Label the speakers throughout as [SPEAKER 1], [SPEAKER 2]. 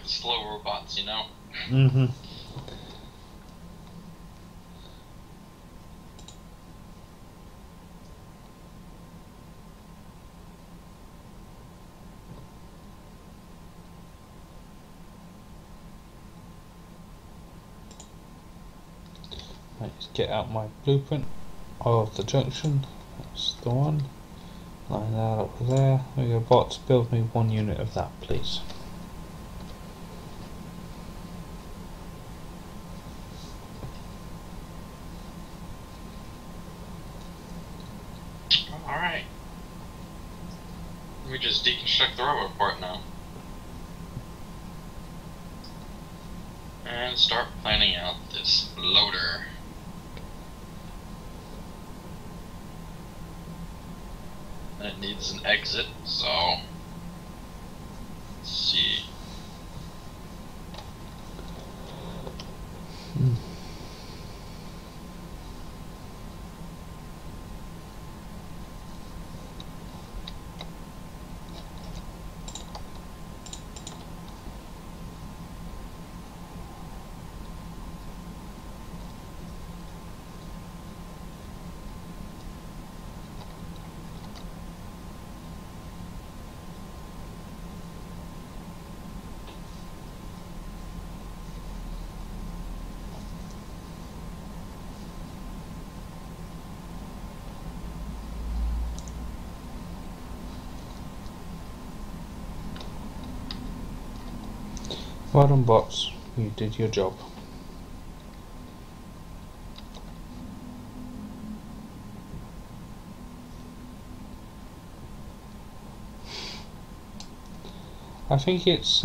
[SPEAKER 1] like the slow robots, you know?
[SPEAKER 2] Mm-hmm. Let's get out my blueprint of the junction. That's the one. Line that up there. We go, bots, build me 1 unit of that, please.
[SPEAKER 1] Alright. We just deconstruct the robot part now. And start planning out this loader. It needs an exit, so let's see.
[SPEAKER 2] Well done, bots. You did your job. I think it's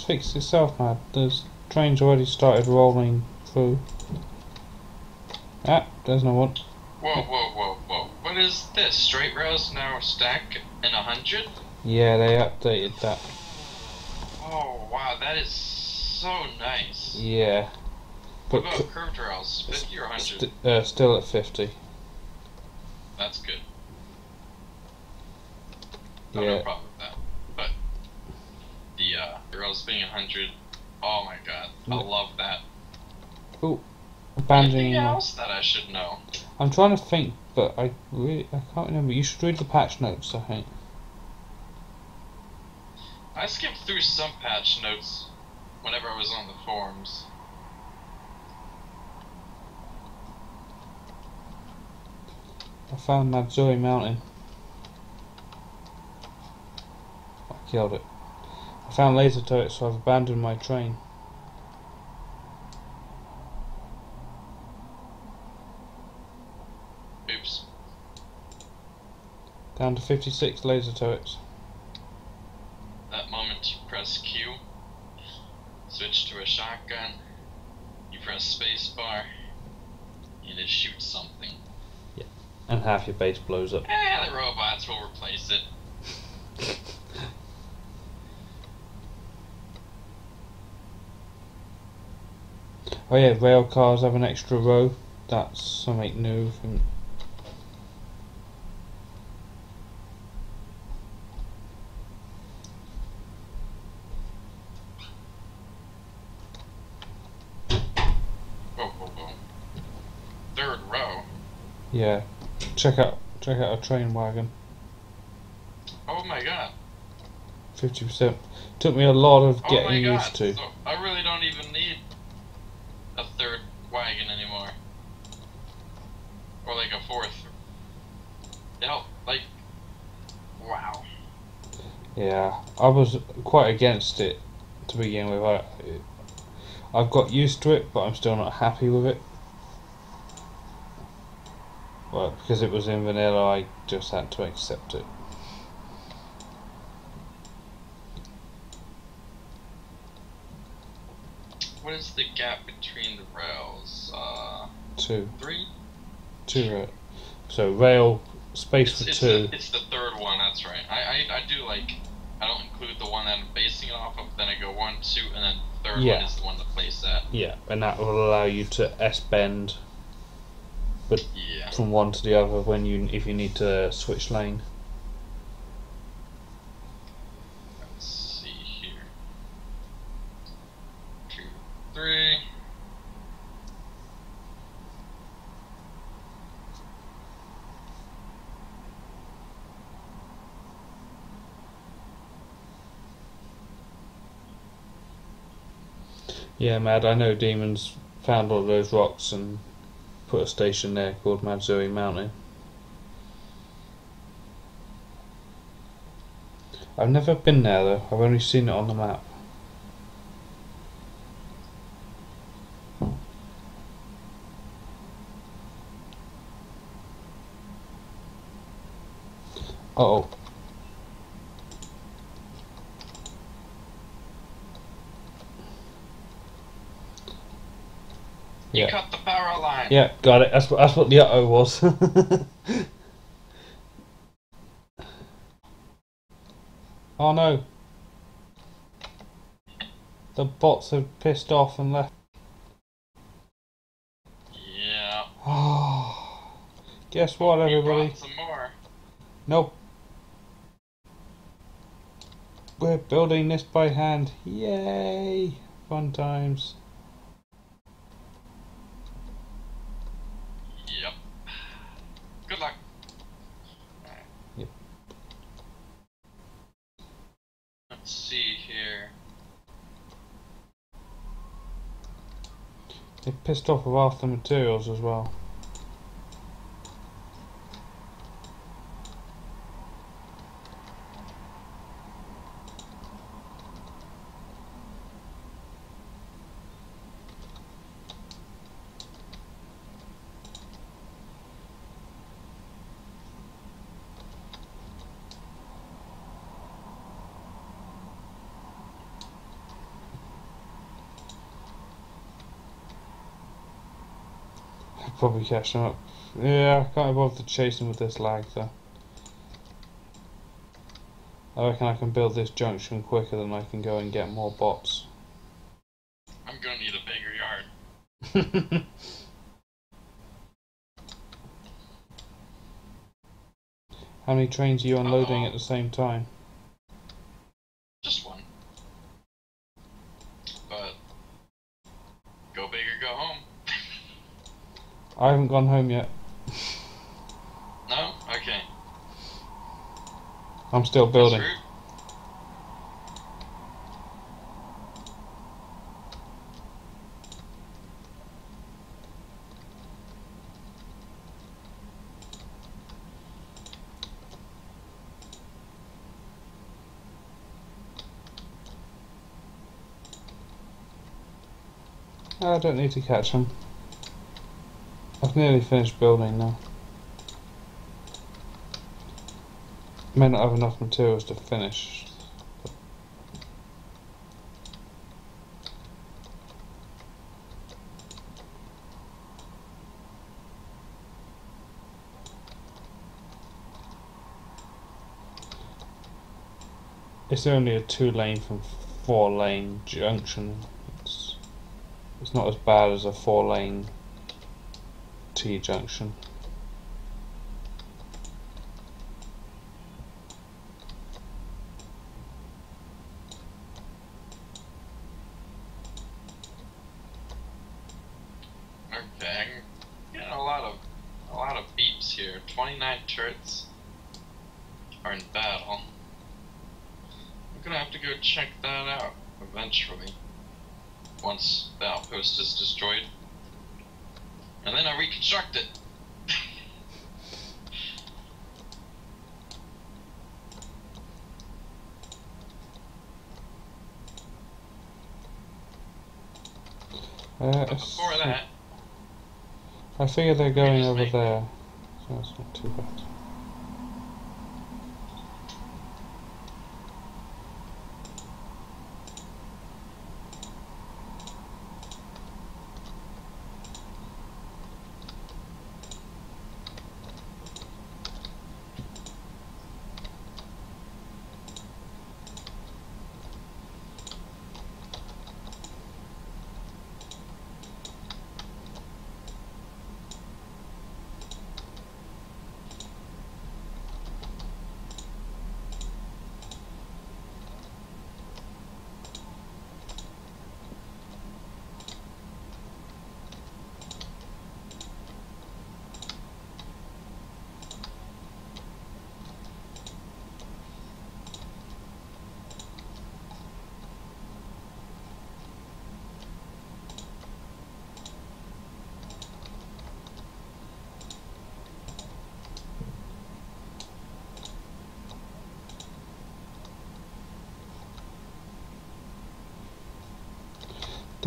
[SPEAKER 2] fixed itself, man. The train's already started rolling through. Ah, there's no one.
[SPEAKER 1] Whoa, whoa, whoa, whoa. What is this? Straight rails now stack in 100?
[SPEAKER 2] Yeah, they updated that.
[SPEAKER 1] Oh, wow, that is so nice.
[SPEAKER 2] Yeah.
[SPEAKER 1] What
[SPEAKER 2] But
[SPEAKER 1] about curved rails? 50 or 100?
[SPEAKER 2] still at 50.
[SPEAKER 1] That's good.
[SPEAKER 2] Yeah.
[SPEAKER 1] No problem with that. But the rails being 100, oh my god, I love that.
[SPEAKER 2] Oh, abandoning.
[SPEAKER 1] Anything else that I should know?
[SPEAKER 2] I'm trying to think, but I can't remember. You should read the patch notes, I think.
[SPEAKER 1] I skipped through some patch notes whenever I was on the forums.
[SPEAKER 2] I found Matsuri Mountain. I killed it. I found laser turrets, so I've abandoned my train.
[SPEAKER 1] Oops.
[SPEAKER 2] Down to 56 laser turrets.
[SPEAKER 1] That moment you press Q, switch to a shotgun, you press spacebar, and it shoots something.
[SPEAKER 2] Yeah. And half your base blows up.
[SPEAKER 1] The robots will replace it.
[SPEAKER 2] Oh yeah, rail cars have an extra row. That's something new.
[SPEAKER 1] Whoa, whoa, whoa. Third row?
[SPEAKER 2] Yeah. Check out a train wagon.
[SPEAKER 1] Oh my god.
[SPEAKER 2] 50%. Took me a lot of
[SPEAKER 1] Oh
[SPEAKER 2] getting
[SPEAKER 1] my god.
[SPEAKER 2] used to.
[SPEAKER 1] So I really don't even need a third wagon anymore. Or like a fourth. You know, like, wow.
[SPEAKER 2] Yeah, I was quite against it to begin with. I've got used to it, but I'm still not happy with it. Well, because it was in vanilla, I just had to accept it.
[SPEAKER 1] What is the gap between the rails?
[SPEAKER 2] 2.
[SPEAKER 1] 3?
[SPEAKER 2] 2 rail. So rail space for 2.
[SPEAKER 1] It's the third one, that's right. I do like, I don't include the one that I'm basing it off of, then I go 1, 2, and then the third one is the one to place at.
[SPEAKER 2] Yeah, and that will allow you to S-bend but
[SPEAKER 1] yeah.
[SPEAKER 2] from one to the other if you need to switch lane.
[SPEAKER 1] Let's see here. 3.
[SPEAKER 2] Yeah, Mad, I know demons found all those rocks and put a station there called Madzui Mountain. I've never been there though, I've only seen it on the map. Uh oh.
[SPEAKER 1] You
[SPEAKER 2] Yeah.
[SPEAKER 1] cut the power line.
[SPEAKER 2] Yeah, got it. That's what the uh-oh was. Oh no. The bots have pissed off and left.
[SPEAKER 1] Yeah.
[SPEAKER 2] Oh. Guess what, everybody?
[SPEAKER 1] Brought some more.
[SPEAKER 2] Nope. We're building this by hand. Yay! Fun times.
[SPEAKER 1] Yep. Good luck.
[SPEAKER 2] Yep.
[SPEAKER 1] Let's see here.
[SPEAKER 2] They pissed off with half the materials as well. Probably catch them up. Yeah, I can't bother to chase them with this lag though. I reckon I can build this junction quicker than I can go and get more bots.
[SPEAKER 1] I'm gonna need a bigger yard.
[SPEAKER 2] How many trains are you unloading at the same time?
[SPEAKER 1] Just one. But go big or go home.
[SPEAKER 2] I haven't gone home yet.
[SPEAKER 1] No? Okay.
[SPEAKER 2] I'm still building.
[SPEAKER 1] This route?
[SPEAKER 2] I don't need to catch them. I've nearly finished building now. May not have enough materials to finish. It's only a 2-lane from 4-lane junction. It's not as bad as a 4-lane T junction.
[SPEAKER 1] Okay, I'm getting a lot of beeps here. 29 turrets are in battle. I'm gonna have to go check that out eventually. Once the outpost is destroyed. And then I reconstruct it. But before that,
[SPEAKER 2] I figure they're going
[SPEAKER 1] just
[SPEAKER 2] over
[SPEAKER 1] make-
[SPEAKER 2] there, so that's not too bad.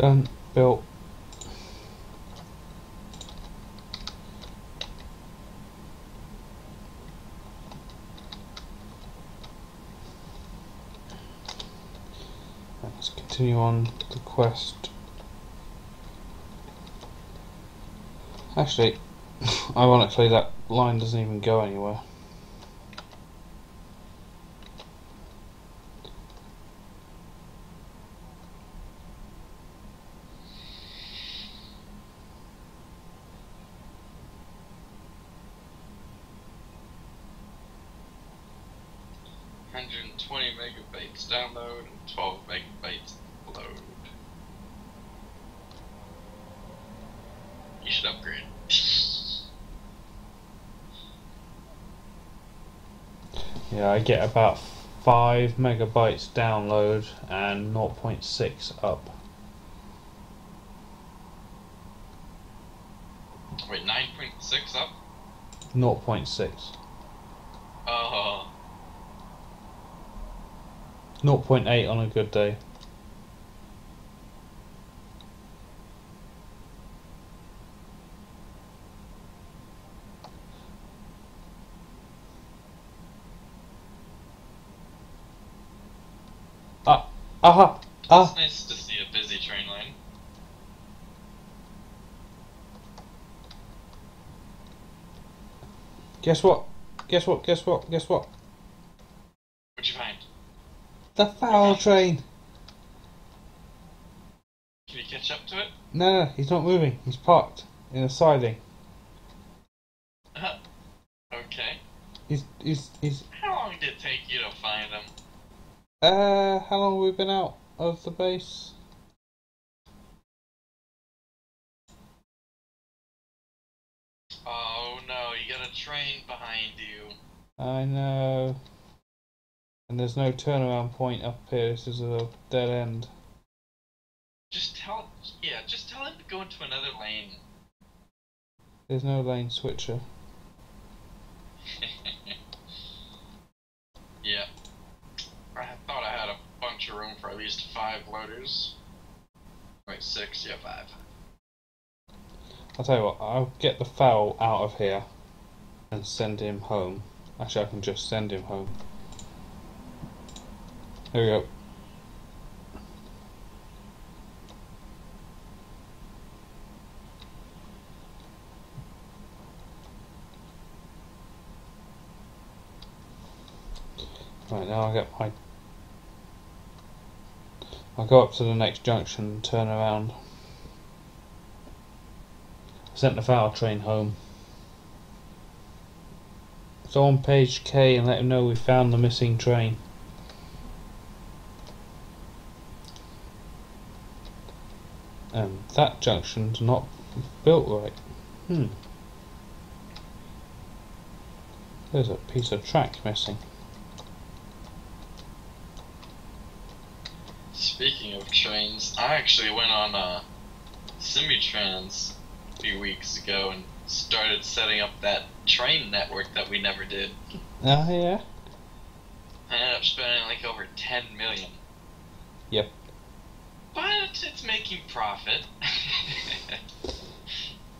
[SPEAKER 2] Done. Built. Let's continue on the quest. Actually, ironically, that line doesn't even go anywhere.
[SPEAKER 1] Megabytes download and 12 megabytes upload. You should upgrade.
[SPEAKER 2] Yeah, I get about 5 megabytes download and 0.6 up.
[SPEAKER 1] Wait, 9.6 up?
[SPEAKER 2] 0.6. 0.8 on a good day.
[SPEAKER 1] It's nice to see a busy train line.
[SPEAKER 2] Guess what? Guess what? Guess what? Guess what?
[SPEAKER 1] What'd you find?
[SPEAKER 2] The foul train!
[SPEAKER 1] Can you catch up to it?
[SPEAKER 2] No, he's not moving. He's parked in a siding.
[SPEAKER 1] Okay.
[SPEAKER 2] He's.
[SPEAKER 1] How long did it take you to find him?
[SPEAKER 2] How long have we been out of the base?
[SPEAKER 1] Oh no, you got a train behind you.
[SPEAKER 2] I know. And there's no turnaround point up here. This is a dead end.
[SPEAKER 1] Just tell him to go into another lane.
[SPEAKER 2] There's no lane switcher.
[SPEAKER 1] Yeah. I thought I had a bunch of room for at least 5 loaders. Wait, 6, yeah, 5.
[SPEAKER 2] I'll tell you what, I'll get the foul out of here and send him home. Actually, I can just send him home. There we go. Right, now I'll go up to the next junction and turn around. I sent the foul train home. So on page K and let him know we found the missing train. And that junction's not built right. There's a piece of track missing.
[SPEAKER 1] Speaking of trains, I actually went on Simitrans a few weeks ago and started setting up that train network that we never did.
[SPEAKER 2] Ah, yeah?
[SPEAKER 1] I ended up spending like over 10 million.
[SPEAKER 2] Yep.
[SPEAKER 1] But it's making profit.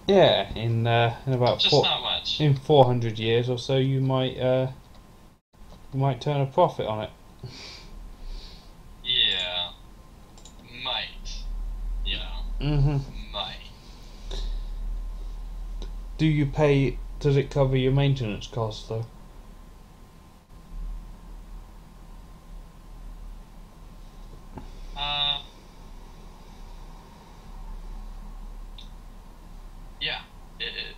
[SPEAKER 2] Yeah, in about
[SPEAKER 1] just not much.
[SPEAKER 2] In 400 years or so, you might turn a profit on it.
[SPEAKER 1] Yeah, might. You know. Might.
[SPEAKER 2] Do you pay? Does it cover your maintenance costs though?
[SPEAKER 1] Yeah, it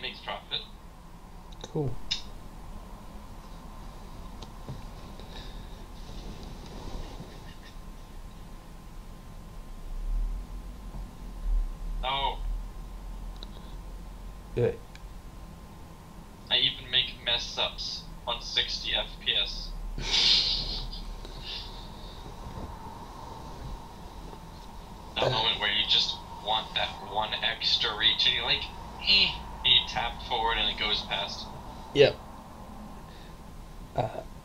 [SPEAKER 1] makes profit.
[SPEAKER 2] Cool.
[SPEAKER 1] Oh.
[SPEAKER 2] Yeah.
[SPEAKER 1] I even make mess ups on 60 FPS. That moment where you just want that one extra reach and you're like, and you tap forward and it goes past.
[SPEAKER 2] Yep.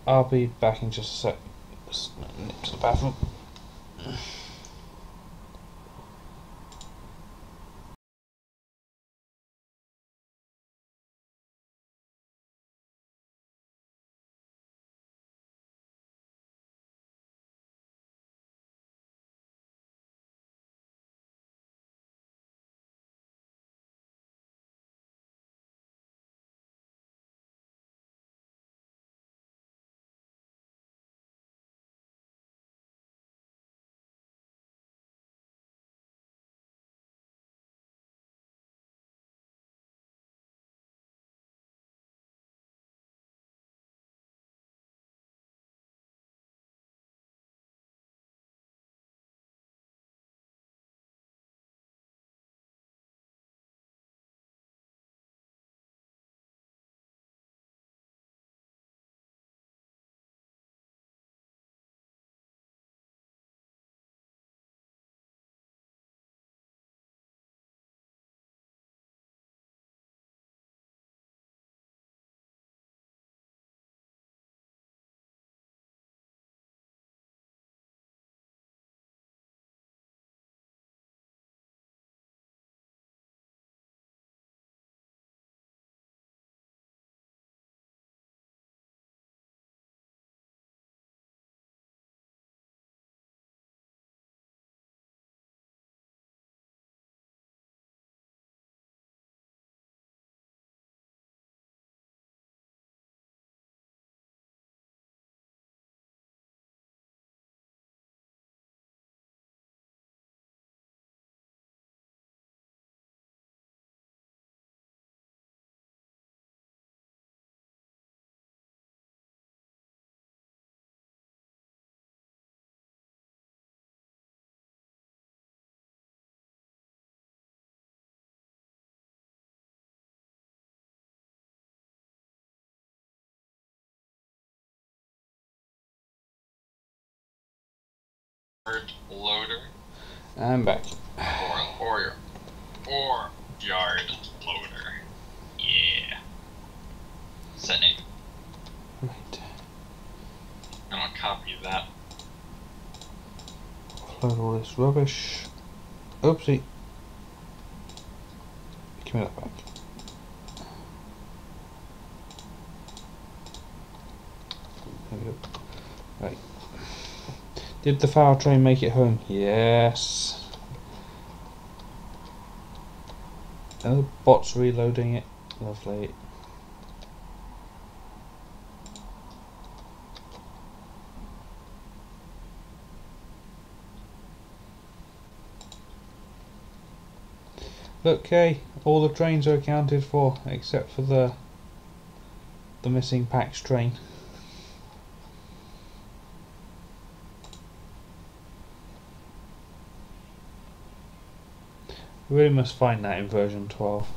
[SPEAKER 2] I'll be back in just a sec. Just nip to the bathroom.
[SPEAKER 1] Yard loader.
[SPEAKER 2] I'm back.
[SPEAKER 1] Or yard loader. Yeah. Set name.
[SPEAKER 2] Right.
[SPEAKER 1] I'm gonna copy that.
[SPEAKER 2] Upload all this rubbish. Oopsie. Give me that back. There we go. Right. Did the fire train make it home? Yes. Oh, the bot's reloading it. Lovely. Okay, all the trains are accounted for except for the missing Pax train. We really must find that in version 12.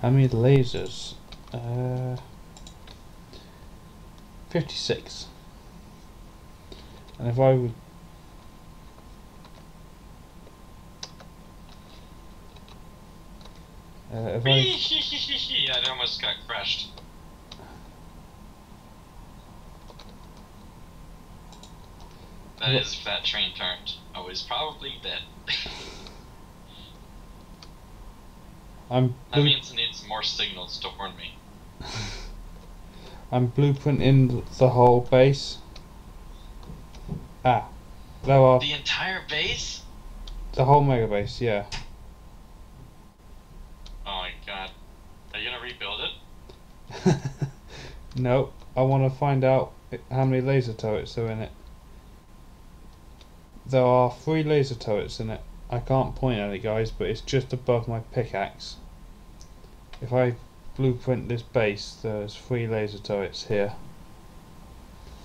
[SPEAKER 2] How many lasers? 56. And if I would
[SPEAKER 1] I almost got crushed. That is if that train turned. I was probably dead. That means it needs more signals to warn me.
[SPEAKER 2] I'm blueprinting the whole base. Ah, there are
[SPEAKER 1] the entire base?
[SPEAKER 2] The whole mega base, yeah.
[SPEAKER 1] Oh my god. Are you gonna rebuild it?
[SPEAKER 2] No, I want to find out how many laser turrets are in it. There are 3 laser turrets in it. I can't point at it, guys, but it's just above my pickaxe. If I blueprint this base, there's 3 laser turrets here.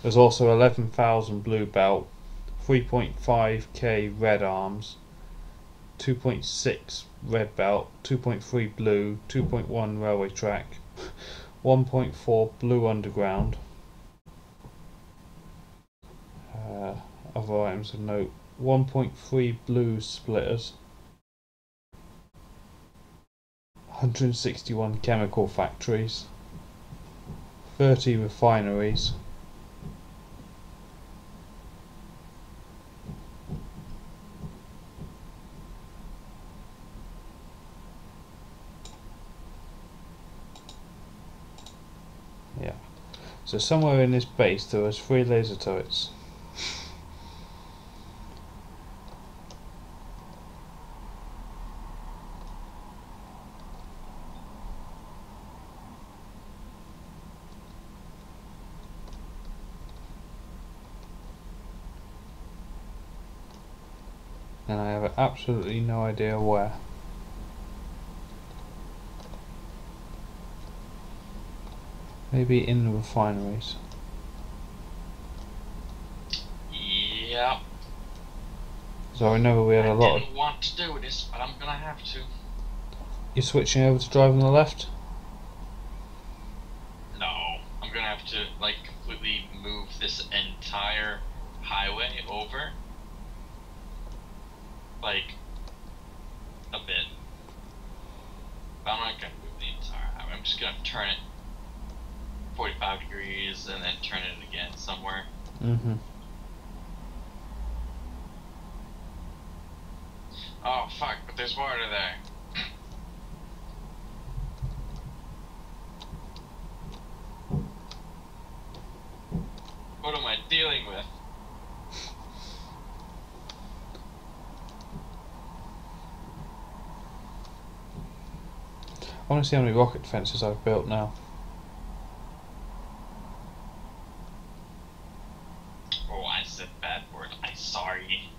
[SPEAKER 2] There's also 11,000 blue belt, 3.5k red arms, 2.6 red belt, 2.3 blue, 2.1 railway track, 1.4 blue underground. Other items of note: 1.3 blue splitters, 161 chemical factories, 30 refineries, yeah. So somewhere in this base there was 3 laser turrets. And I have absolutely no idea where. Maybe in the refineries.
[SPEAKER 1] Yep.
[SPEAKER 2] So I know we had a lot.
[SPEAKER 1] I didn't want to do this, but I'm gonna have to.
[SPEAKER 2] You're switching over to drive on the left?
[SPEAKER 1] No, I'm gonna have to like completely move this entire highway over. Like a bit. But I'm not gonna move the entire highway. I'm just gonna turn it 45 degrees and then turn it again somewhere.
[SPEAKER 2] Mm-hmm.
[SPEAKER 1] Oh fuck, but there's water there. What am I dealing with?
[SPEAKER 2] I want to see how many rocket fences I've built now.
[SPEAKER 1] Oh, I said bad word. I'm sorry.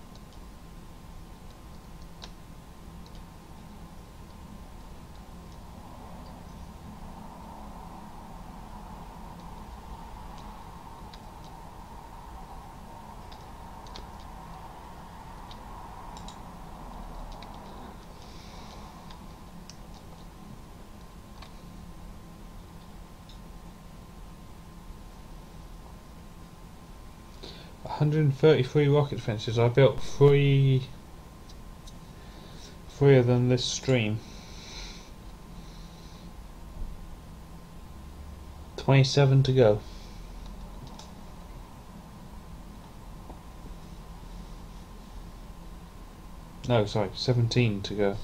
[SPEAKER 2] 133 rocket fences. I built three of them this stream. 27 to go. No, sorry, 17 to go.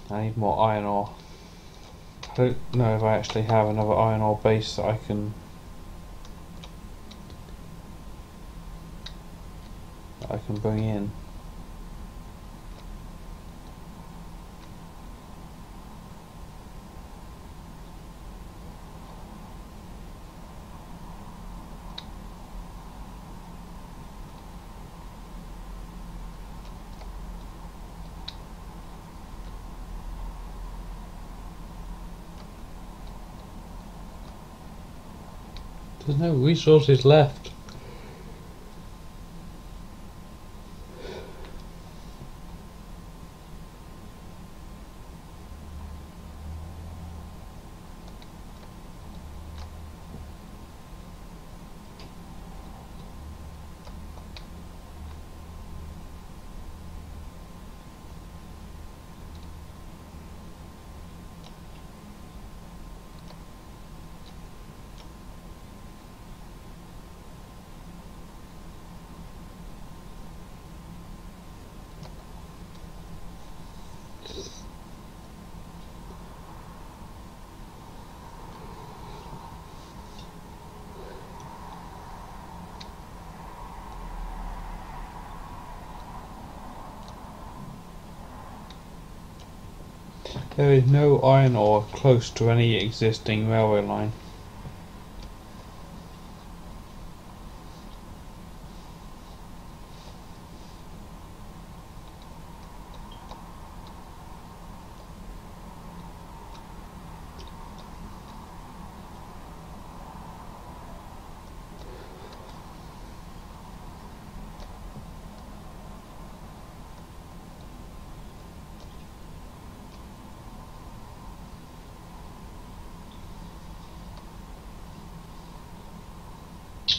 [SPEAKER 2] I need more iron ore. I don't know if I actually have another iron ore base that I can bring in. There's no resources left. There is no iron ore close to any existing railway line.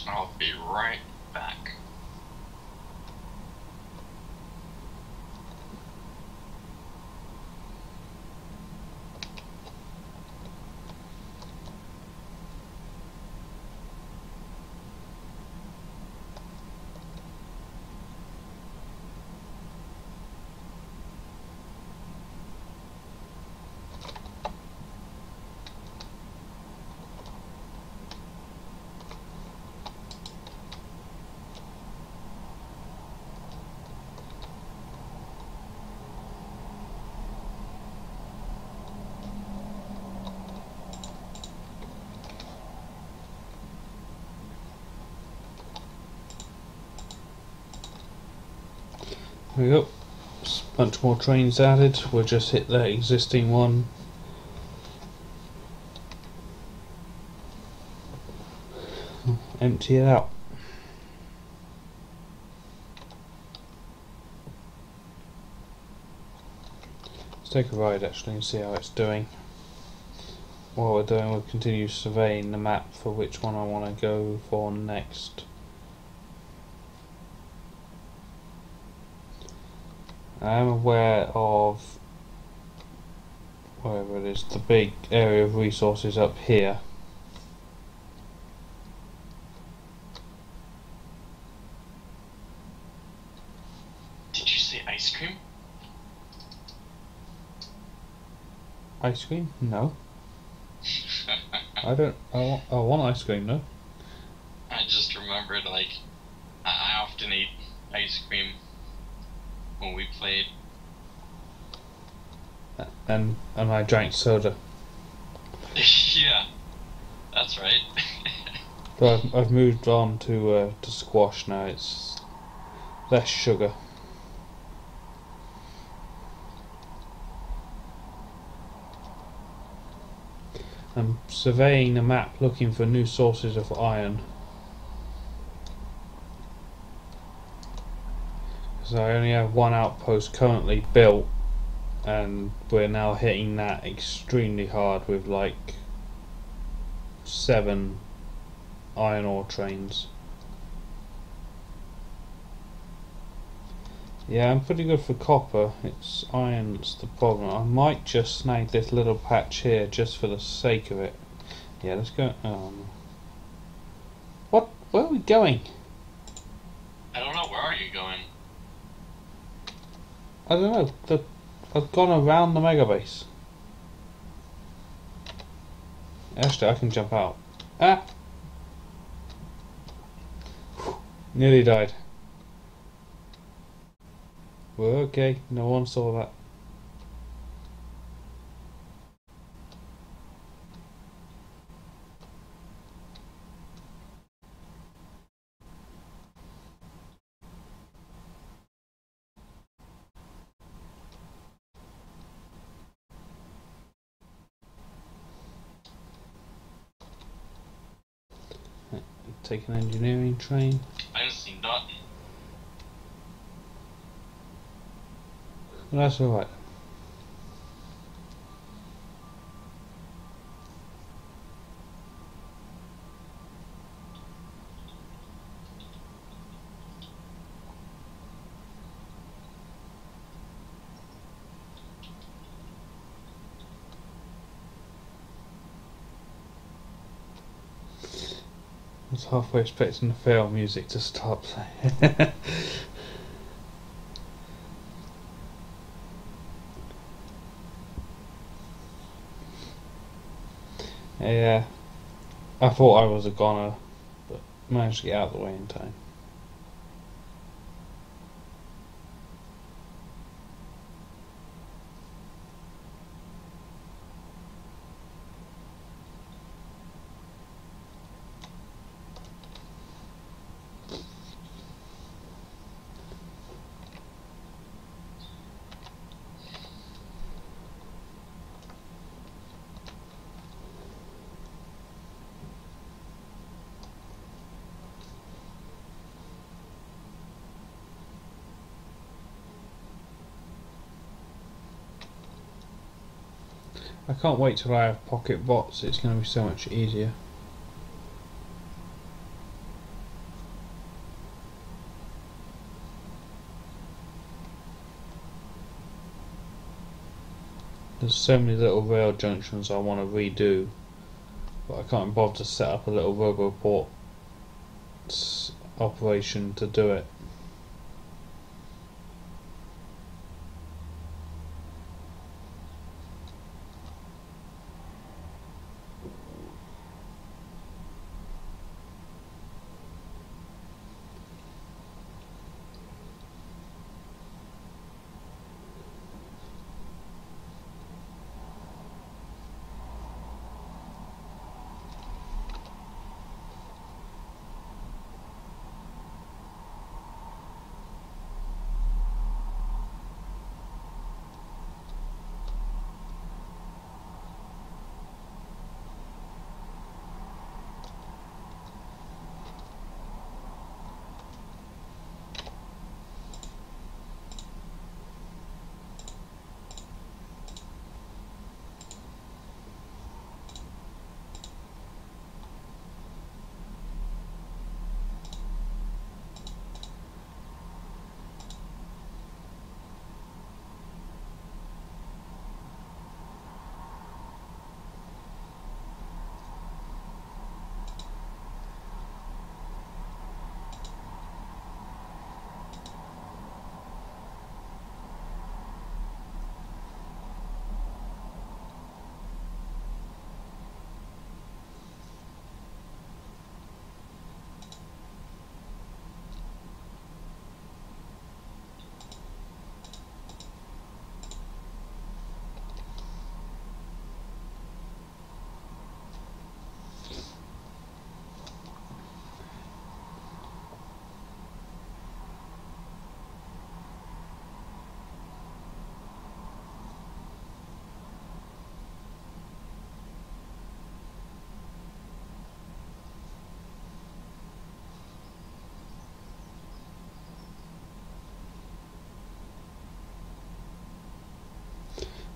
[SPEAKER 1] I'll be right back.
[SPEAKER 2] There we go. A bunch more trains added. We'll just hit that existing one. Empty it out. Let's take a ride actually and see how it's doing. While we're doing, we'll continue surveying the map for which one I want to go for next. I am aware of wherever it is, the big area of resources up here.
[SPEAKER 1] Did you say ice cream?
[SPEAKER 2] Ice cream? No. I don't. I want ice cream, no.
[SPEAKER 1] I just remembered, like, I often ate ice cream when we played.
[SPEAKER 2] And I drank soda.
[SPEAKER 1] Yeah, that's right.
[SPEAKER 2] So I've moved on to squash now. It's less sugar. I'm surveying the map looking for new sources of iron, because I only have one outpost currently built, and we're now hitting that extremely hard with like 7 iron ore trains. Yeah, I'm pretty good for copper. It's iron that's the problem. I might just snag this little patch here just for the sake of it. Yeah, let's go. What? Where are we going?
[SPEAKER 1] I don't know. Where are you going?
[SPEAKER 2] I don't know. I've gone around the mega base. Actually, I can jump out. Ah! Nearly died. We're okay. No one saw that. Take an engineering train.
[SPEAKER 1] I just seen nothing.
[SPEAKER 2] That's alright. I was halfway expecting the fail music to stop. Yeah, I thought I was a goner, but managed to get out of the way in time. I can't wait till I have pocket bots. It's going to be so much easier. There's so many little rail junctions I want to redo, but I can't bother to set up a little roboport operation to do it.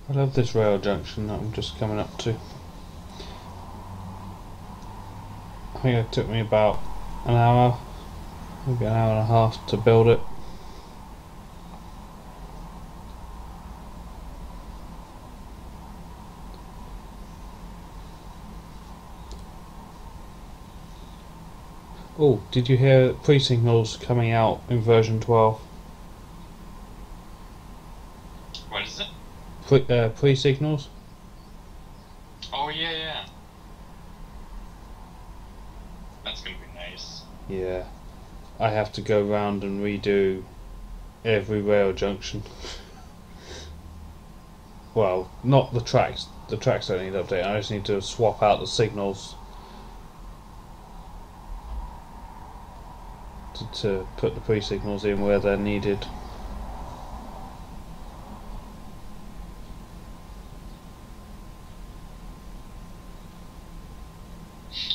[SPEAKER 2] I love this rail junction that I'm just coming up to. I think it took me about an hour, maybe an hour and a half to build it. Oh, did you hear pre-signals coming out in version 12?
[SPEAKER 1] What is it?
[SPEAKER 2] Pre-signals?
[SPEAKER 1] Oh yeah, yeah. That's gonna be nice.
[SPEAKER 2] Yeah. I have to go round and redo every rail junction. Well, not the tracks. The tracks don't need updating. I just need to swap out the signals to put the pre-signals in where they're needed.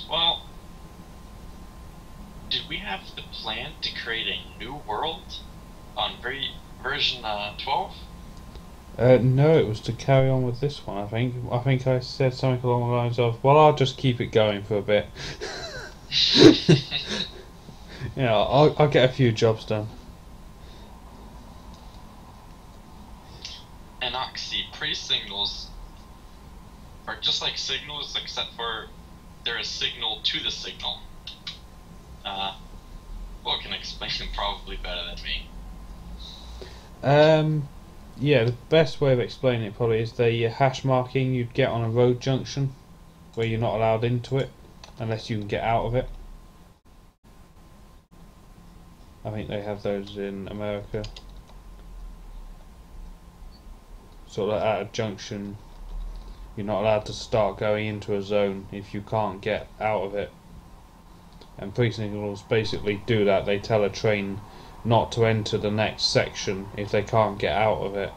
[SPEAKER 1] Well, did we have the plan to create a new world on version 12?
[SPEAKER 2] No, it was to carry on with this one. I think I said something along the lines of, "Well, I'll just keep it going for a bit." Yeah, I'll get a few jobs done.
[SPEAKER 1] And Oxy pre-signals are just like signals, except for they're a signal to the signal. Will can explain them probably better than me.
[SPEAKER 2] Yeah, the best way of explaining it probably is the hash marking you'd get on a road junction, where you're not allowed into it unless you can get out of it. I think they have those in America. Sort of at a junction, you're not allowed to start going into a zone if you can't get out of it. And pre-signals basically do that. They tell a train not to enter the next section if they can't get out of it,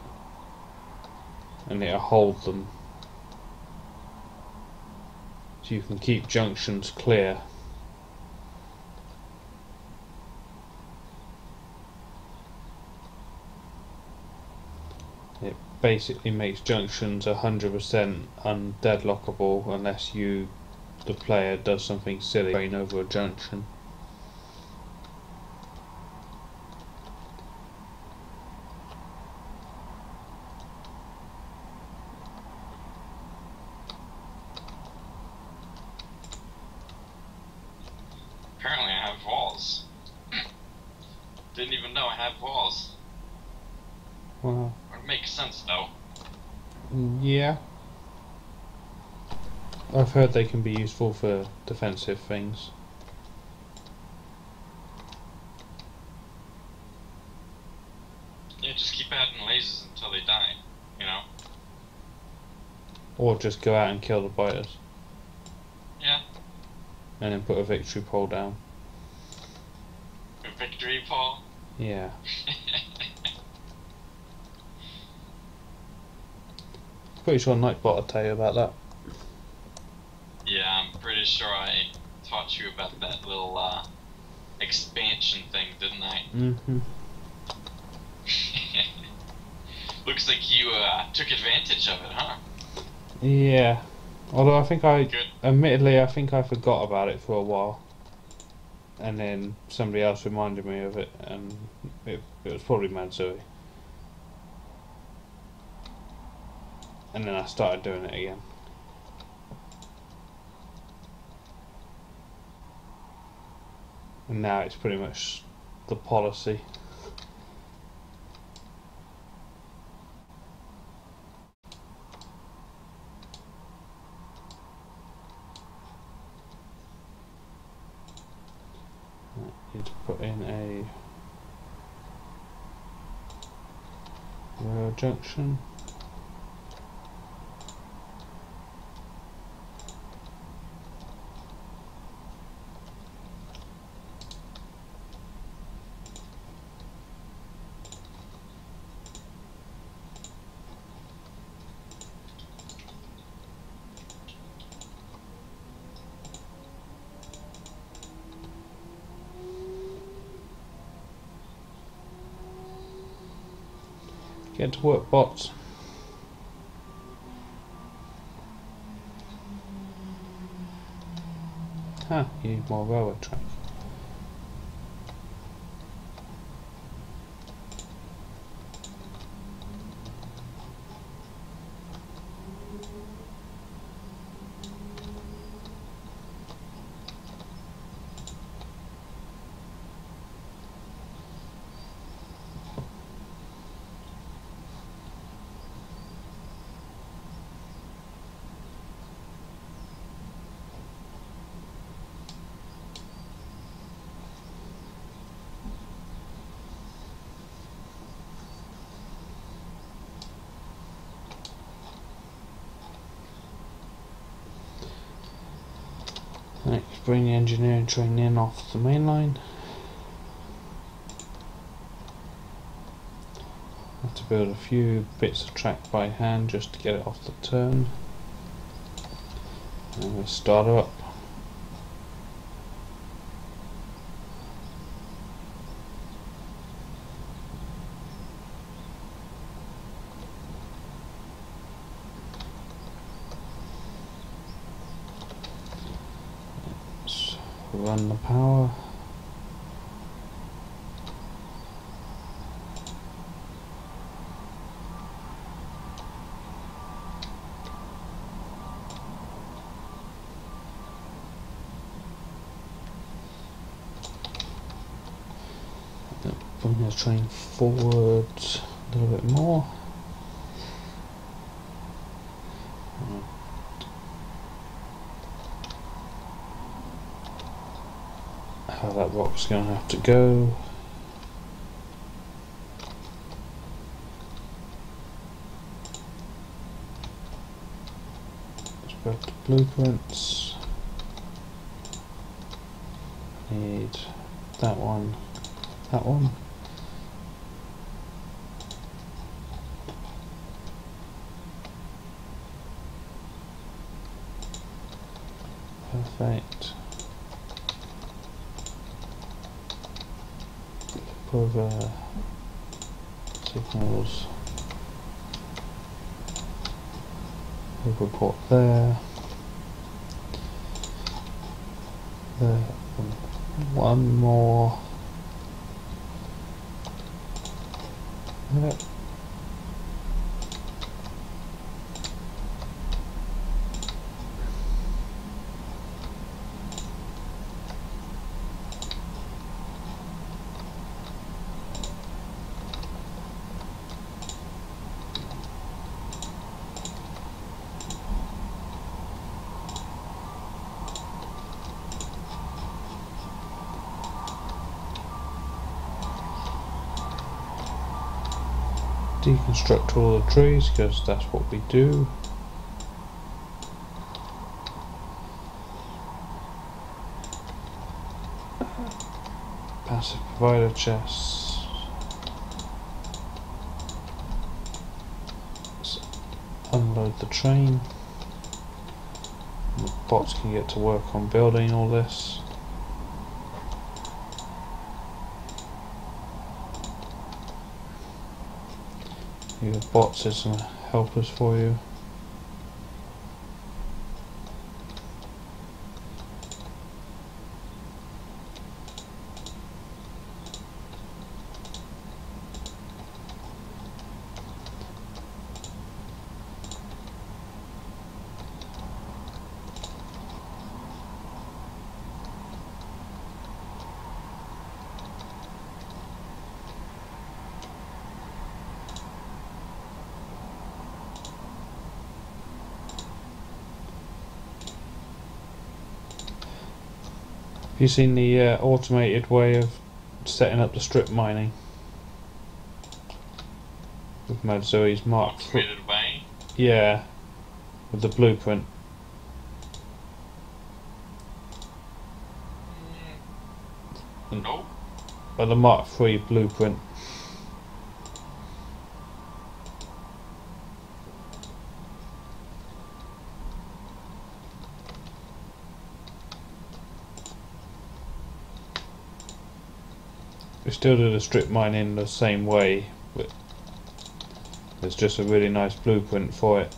[SPEAKER 2] and it'll hold them, so you can keep junctions clear. It basically makes junctions 100% undeadlockable unless the player does something silly, train over a junction.
[SPEAKER 1] Apparently I have walls. Didn't even know I had walls.
[SPEAKER 2] Well,
[SPEAKER 1] It makes sense though.
[SPEAKER 2] yeah. I've heard they can be useful for defensive things.
[SPEAKER 1] Yeah, just keep adding lasers until they die, you know?
[SPEAKER 2] Or just go out and kill the biters.
[SPEAKER 1] Yeah.
[SPEAKER 2] And then put a victory pole down.
[SPEAKER 1] A victory pole?
[SPEAKER 2] Yeah. Pretty sure Nightbot will tell you about that.
[SPEAKER 1] Yeah, I'm pretty sure I taught you about that little expansion thing, didn't I?
[SPEAKER 2] Mm-hmm.
[SPEAKER 1] Looks like you took advantage of it, huh?
[SPEAKER 2] Yeah. Although admittedly, I think I forgot about it for a while. And then somebody else reminded me of it, and it was probably Mansui. And then I started doing it again. And now it's pretty much the policy. Need to put in a rail junction. Get to work, bots. Ah, you need more railway track. Next, bring the engineering train in off the main line. Have to build a few bits of track by hand just to get it off the turn. And we'll start her up. Let's run the power. Bring the train forward a little bit more. How that rock's going to have to go. Let's grab the blueprints. Need that one, that one. Perfect. Put signals. Report there. There. One more. There. Deconstruct all the trees because that's what we do. Passive provider chests. Let's unload the train. The bots can get to work on building all this. Your bots is some helpers for you. Have you seen the automated way of setting up the strip mining? With Madzoi's Mark.
[SPEAKER 1] Automated way?
[SPEAKER 2] Yeah, with the blueprint.
[SPEAKER 1] Nope.
[SPEAKER 2] By the Mark III blueprint. We still do the strip mining the same way, but there's just a really nice blueprint for it.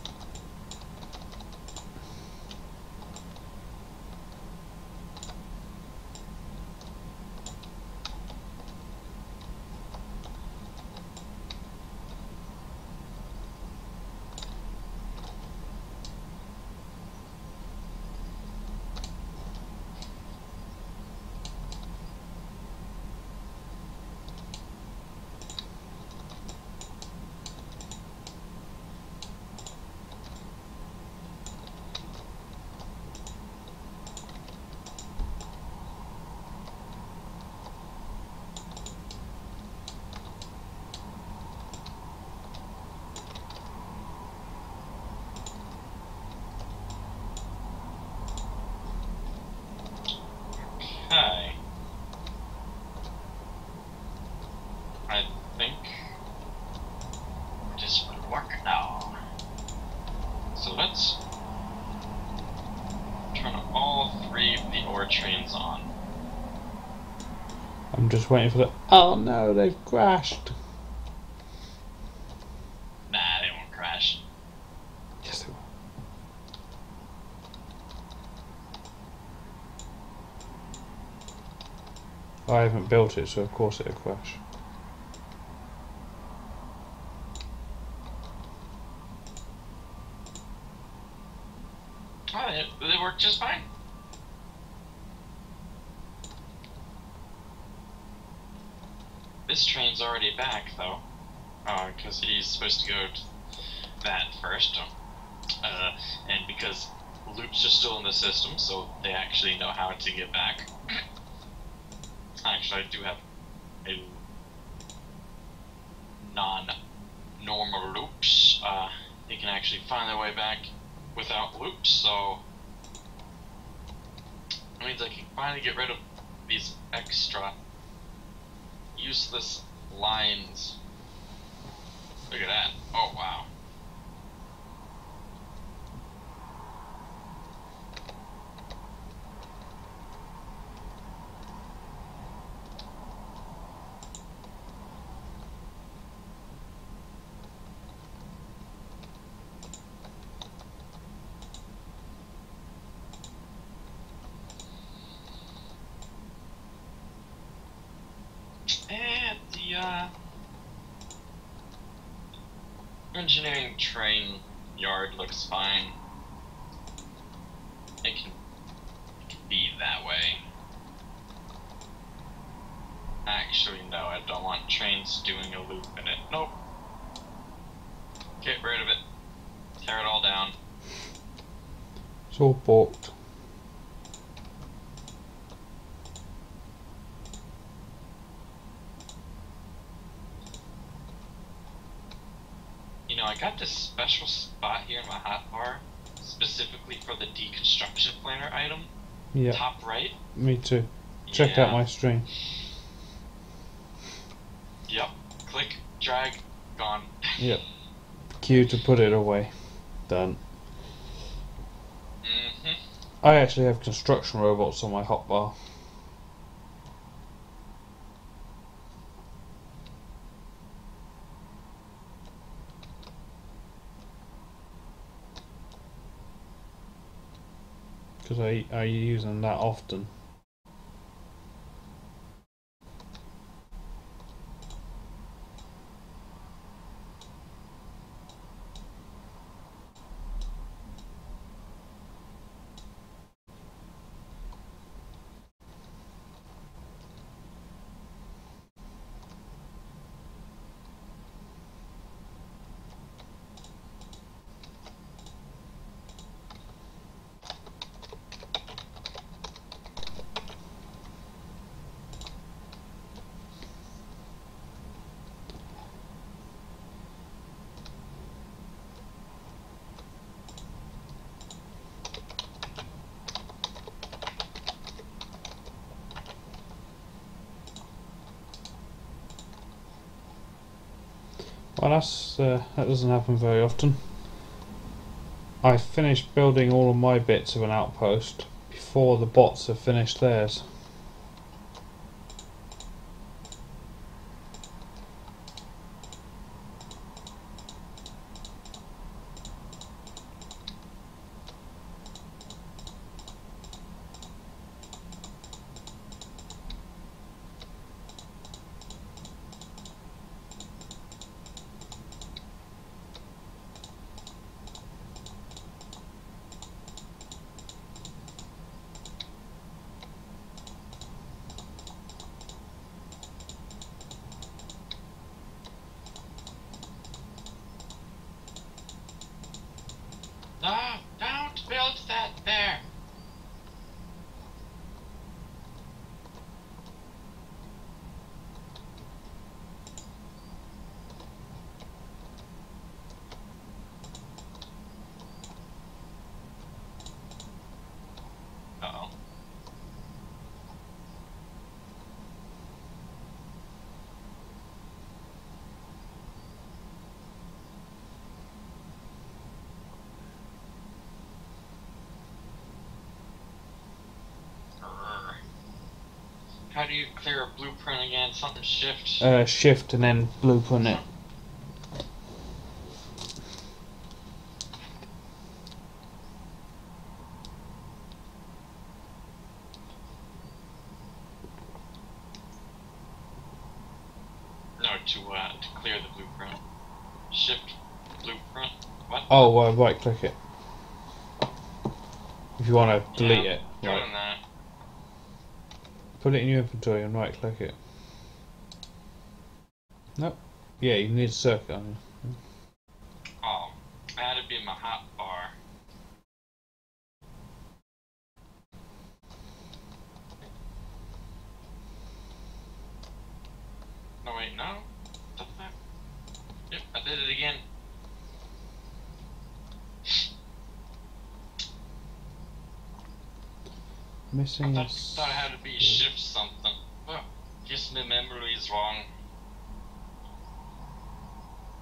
[SPEAKER 2] just waiting for the. Oh no, they've crashed.
[SPEAKER 1] Nah, they won't crash.
[SPEAKER 2] Yes, they will. I haven't built it, so of course it'll crash.
[SPEAKER 1] Oh, they work just fine. This train's already back, though. Oh, because he's supposed to go to that first. And because loops are still in the system, so they actually know how to get back. Actually, I do have a non-normal loops. They can actually find their way back without loops, so it means I can finally get rid of these extra useless lines. Look at that. Oh, wow. And the engineering train yard looks fine. It can be that way. Actually, no, I don't want trains doing a loop in it. Nope. Get rid of it. Tear it all down.
[SPEAKER 2] It's all balked.
[SPEAKER 1] You know, I got this special spot here in my hotbar specifically for the deconstruction planner item.
[SPEAKER 2] Yeah.
[SPEAKER 1] Top right.
[SPEAKER 2] Me too. Check out my stream.
[SPEAKER 1] Yep. Click, drag, gone.
[SPEAKER 2] Yep. Q to put it away. Done. I actually have construction robots on my hotbar. Because I use them that often. Well, that doesn't happen very often. I finished building all of my bits of an outpost before the bots have finished theirs.
[SPEAKER 1] How do you clear a blueprint again? Something shift?
[SPEAKER 2] Shift and then blueprint it.
[SPEAKER 1] No, to clear the blueprint. Shift blueprint. What?
[SPEAKER 2] Oh, well, right click it. If you want to delete it.
[SPEAKER 1] Doing
[SPEAKER 2] Right.
[SPEAKER 1] that.
[SPEAKER 2] Put it in your inventory and right click it. Nope. Yeah, you need a circuit on it.
[SPEAKER 1] Oh, I had to be in my hot bar. No, wait, no? What the fuck? Yep, I did it again.
[SPEAKER 2] Missing
[SPEAKER 1] I thought it had to be shift something. Oh, guess my memory is wrong.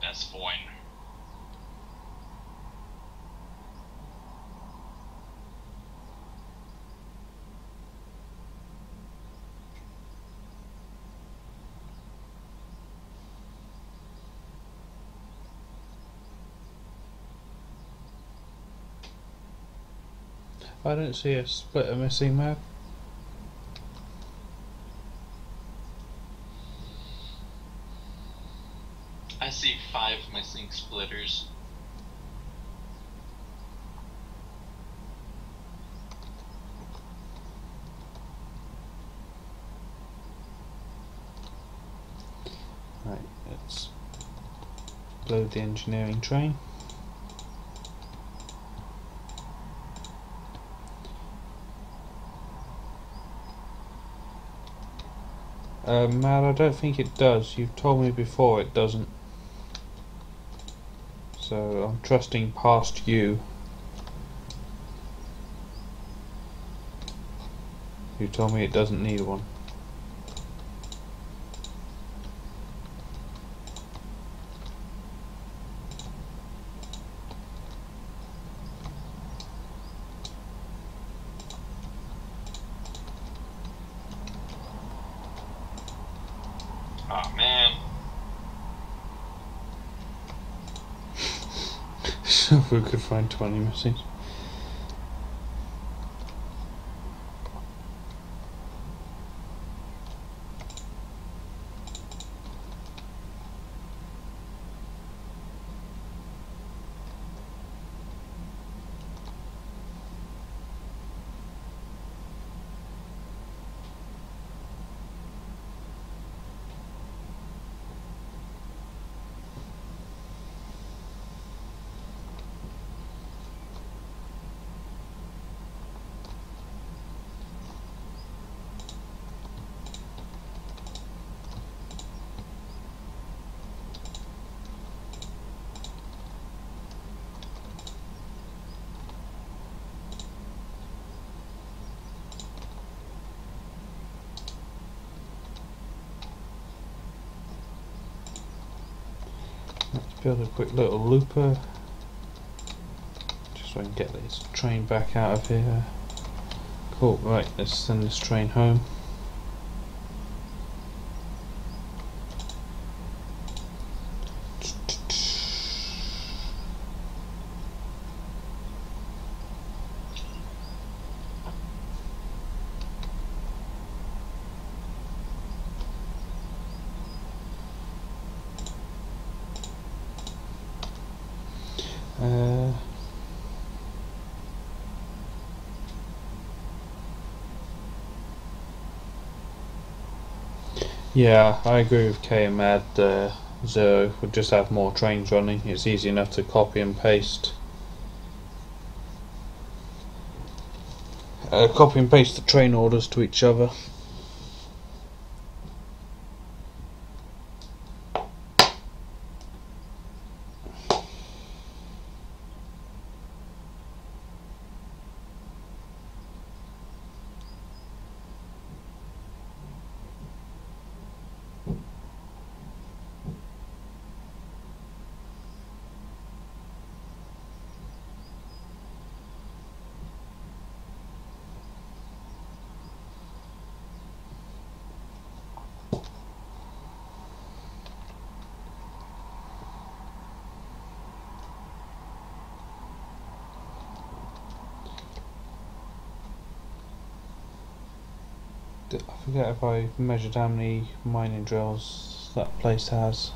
[SPEAKER 1] That's fine.
[SPEAKER 2] I don't see a splitter missing, Matt.
[SPEAKER 1] I see 5 missing splitters.
[SPEAKER 2] Right, let's load the engineering train. Matt, I don't think it does. You've told me before it doesn't. So I'm trusting past you. You told me it doesn't need one.
[SPEAKER 1] Oh man.
[SPEAKER 2] So if we could find 20 missing. Let's build a quick little looper. Just so I can get this train back out of here. Cool, right, let's send this train home. Yeah, I agree with K and Mad. Zero would just have more trains running. It's easy enough to copy and paste. Copy and paste the train orders to each other. I forget if I measured how many mining drills that place has.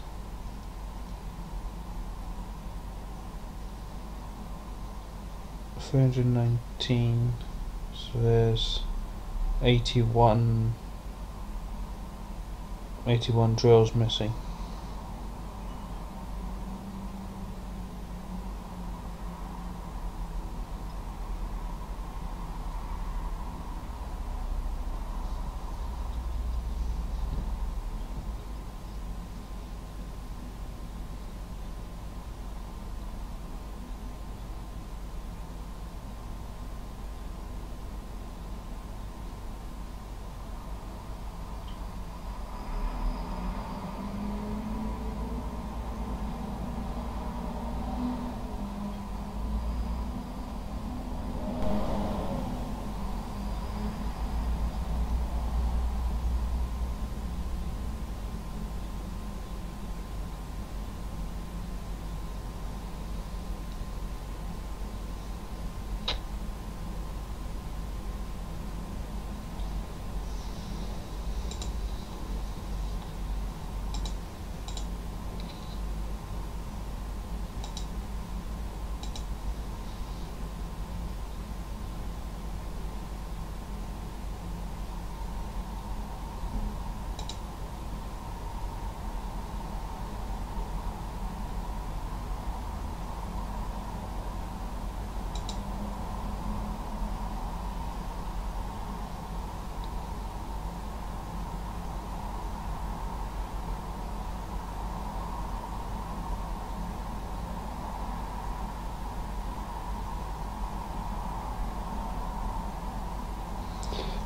[SPEAKER 2] $319, so there's 81 drills missing.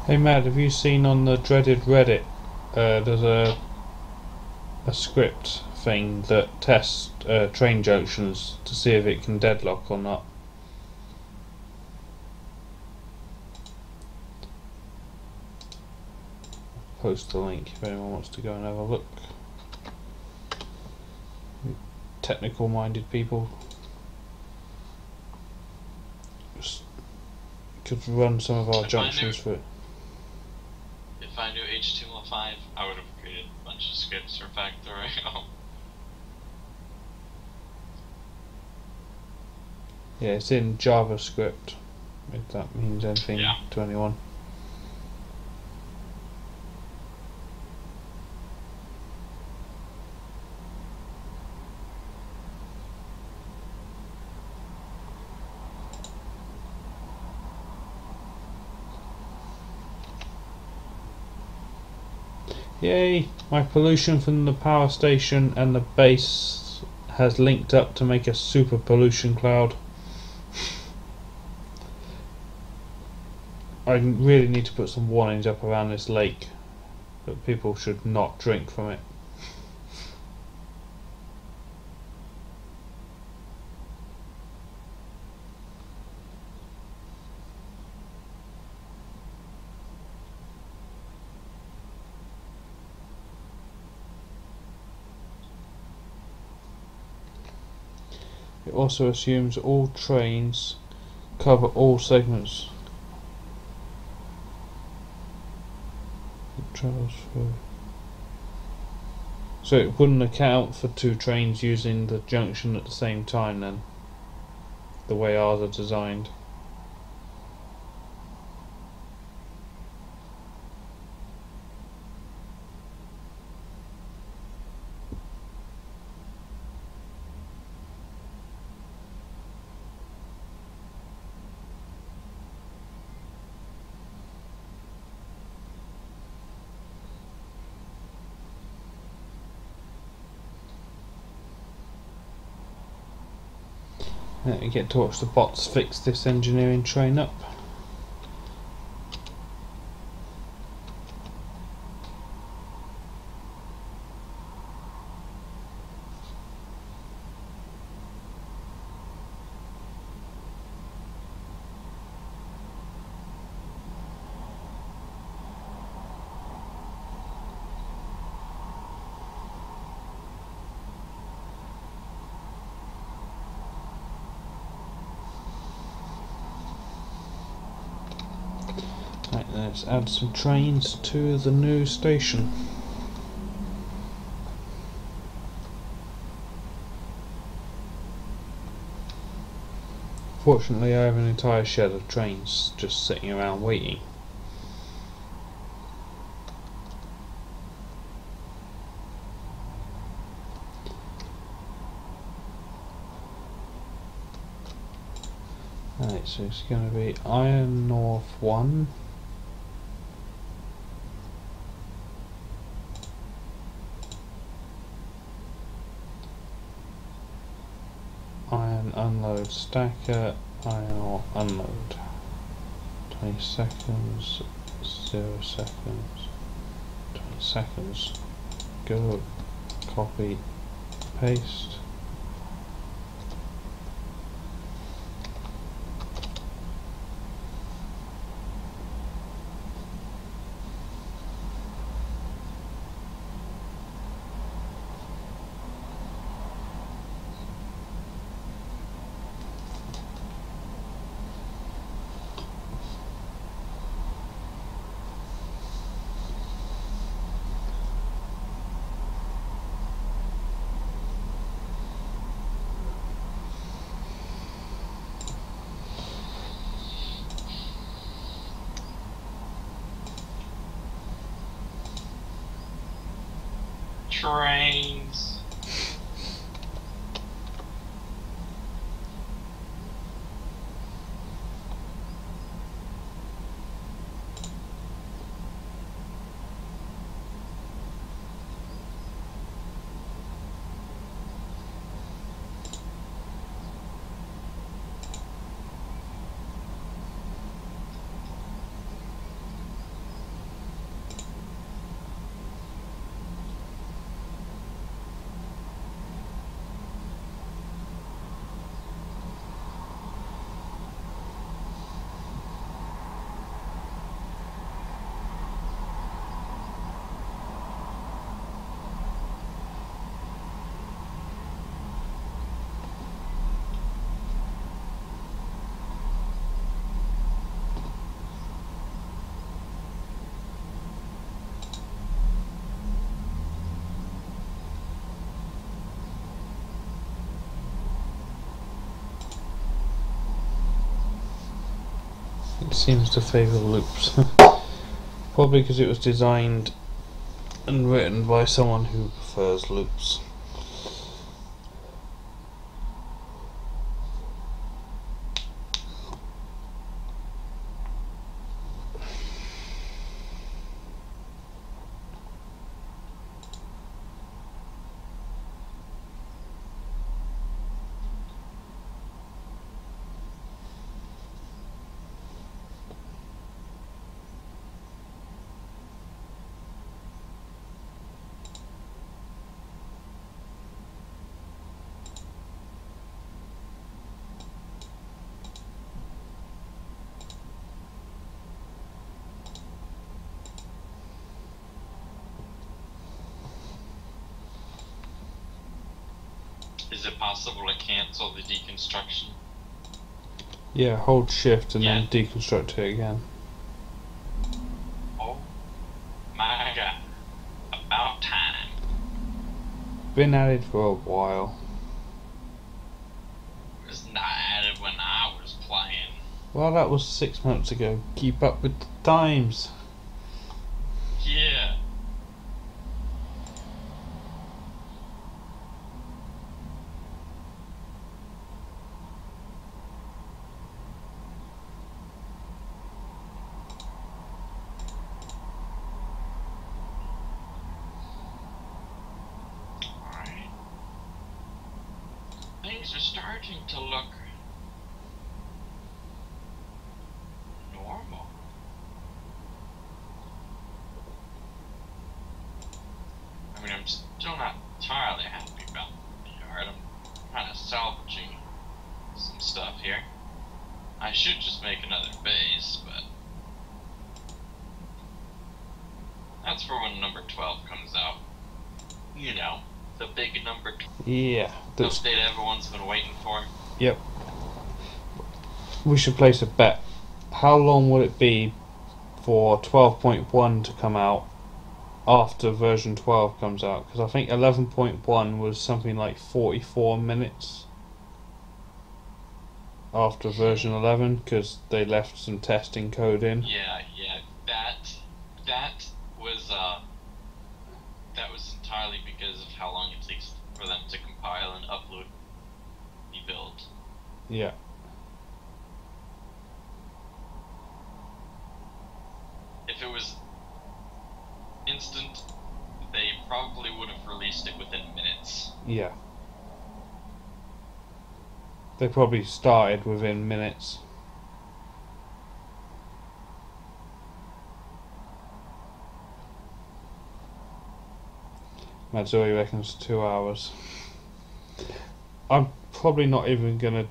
[SPEAKER 2] Hey Mad, have you seen on the dreaded Reddit, there's a script thing that tests train junctions to see if it can deadlock or not. Post the link if anyone wants to go and have a look. Technical minded people just could run some of our junctions for it.
[SPEAKER 1] If I knew HTML5, I would have created a bunch of scripts for Factorio.
[SPEAKER 2] Yeah, it's in JavaScript, if that means anything to anyone. Yay! My pollution from the power station and the base has linked up to make a super pollution cloud. I really need to put some warnings up around this lake that people should not drink from it. It also assumes all trains cover all segments. It travels through. So it wouldn't account for two trains using the junction at the same time then, the way ours are designed. You get to watch the bots fix this engineering train up. Let's add some trains to the new station. Fortunately, I have an entire shed of trains just sitting around waiting. Right, so it's going to be Iron North 1. Iron unload stacker, iron ore unload. 20 seconds, 0 seconds, 20 seconds. Go, copy, paste.
[SPEAKER 1] Trains.
[SPEAKER 2] It seems to favour loops. Probably because it was designed and written by someone who prefers loops.
[SPEAKER 1] Is it possible to cancel the deconstruction?
[SPEAKER 2] Yeah, hold shift and
[SPEAKER 1] Yeah.
[SPEAKER 2] then deconstruct it again.
[SPEAKER 1] Oh my god. About time.
[SPEAKER 2] Been added for a while.
[SPEAKER 1] It was not added when I was playing.
[SPEAKER 2] Well, that was 6 months ago. Keep up with the times.
[SPEAKER 1] Yeah. Alright. Things are starting to look normal. I mean, I'm still not entirely happy about the yard. I'm kind of salvaging some stuff here. I should just make another base, but that's for when number 12 comes out. You know, the big number 12.
[SPEAKER 2] Yeah.
[SPEAKER 1] The
[SPEAKER 2] That's,
[SPEAKER 1] update everyone's been waiting for.
[SPEAKER 2] yep. We should place a bet. How long will it be for 12.1 to come out after version 12 comes out, because I think 11.1 was something like 44 minutes after version 11, because they left some testing code in.
[SPEAKER 1] Yeah, that was entirely because of how long it takes for them to compile and upload the build.
[SPEAKER 2] Yeah.
[SPEAKER 1] If it was instant, they probably would have released it within minutes.
[SPEAKER 2] Yeah. They probably started within minutes. Matsui reckons 2 hours. I'm probably not even gonna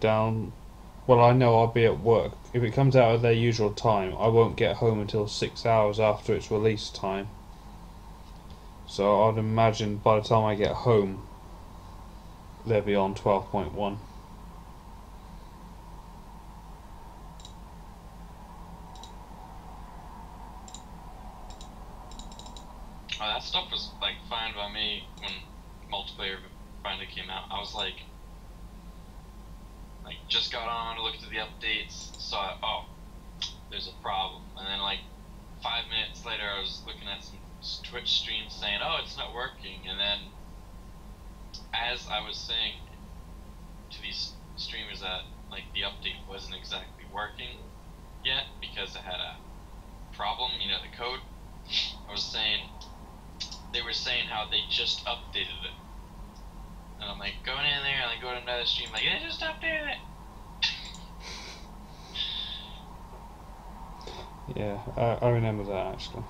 [SPEAKER 2] well, I know I'll be at work. If it comes out at their usual time, I won't get home until 6 hours after its release time. So I'd imagine by the time I get home, they'll be on 12.1.
[SPEAKER 1] Oh, that stuff was like fine by me when multiplayer finally came out. I was like just got on, looked at the updates, saw oh, there's a problem, and then like 5 minutes later, I was looking at some Twitch streams saying, oh, it's not working, and then as I was saying to these streamers that like the update wasn't exactly working yet because it had a problem, you know, the code, they were saying how they just updated it. And I'm like going in there and I go to another stream like, they just updated it.
[SPEAKER 2] Yeah, I remember that actually.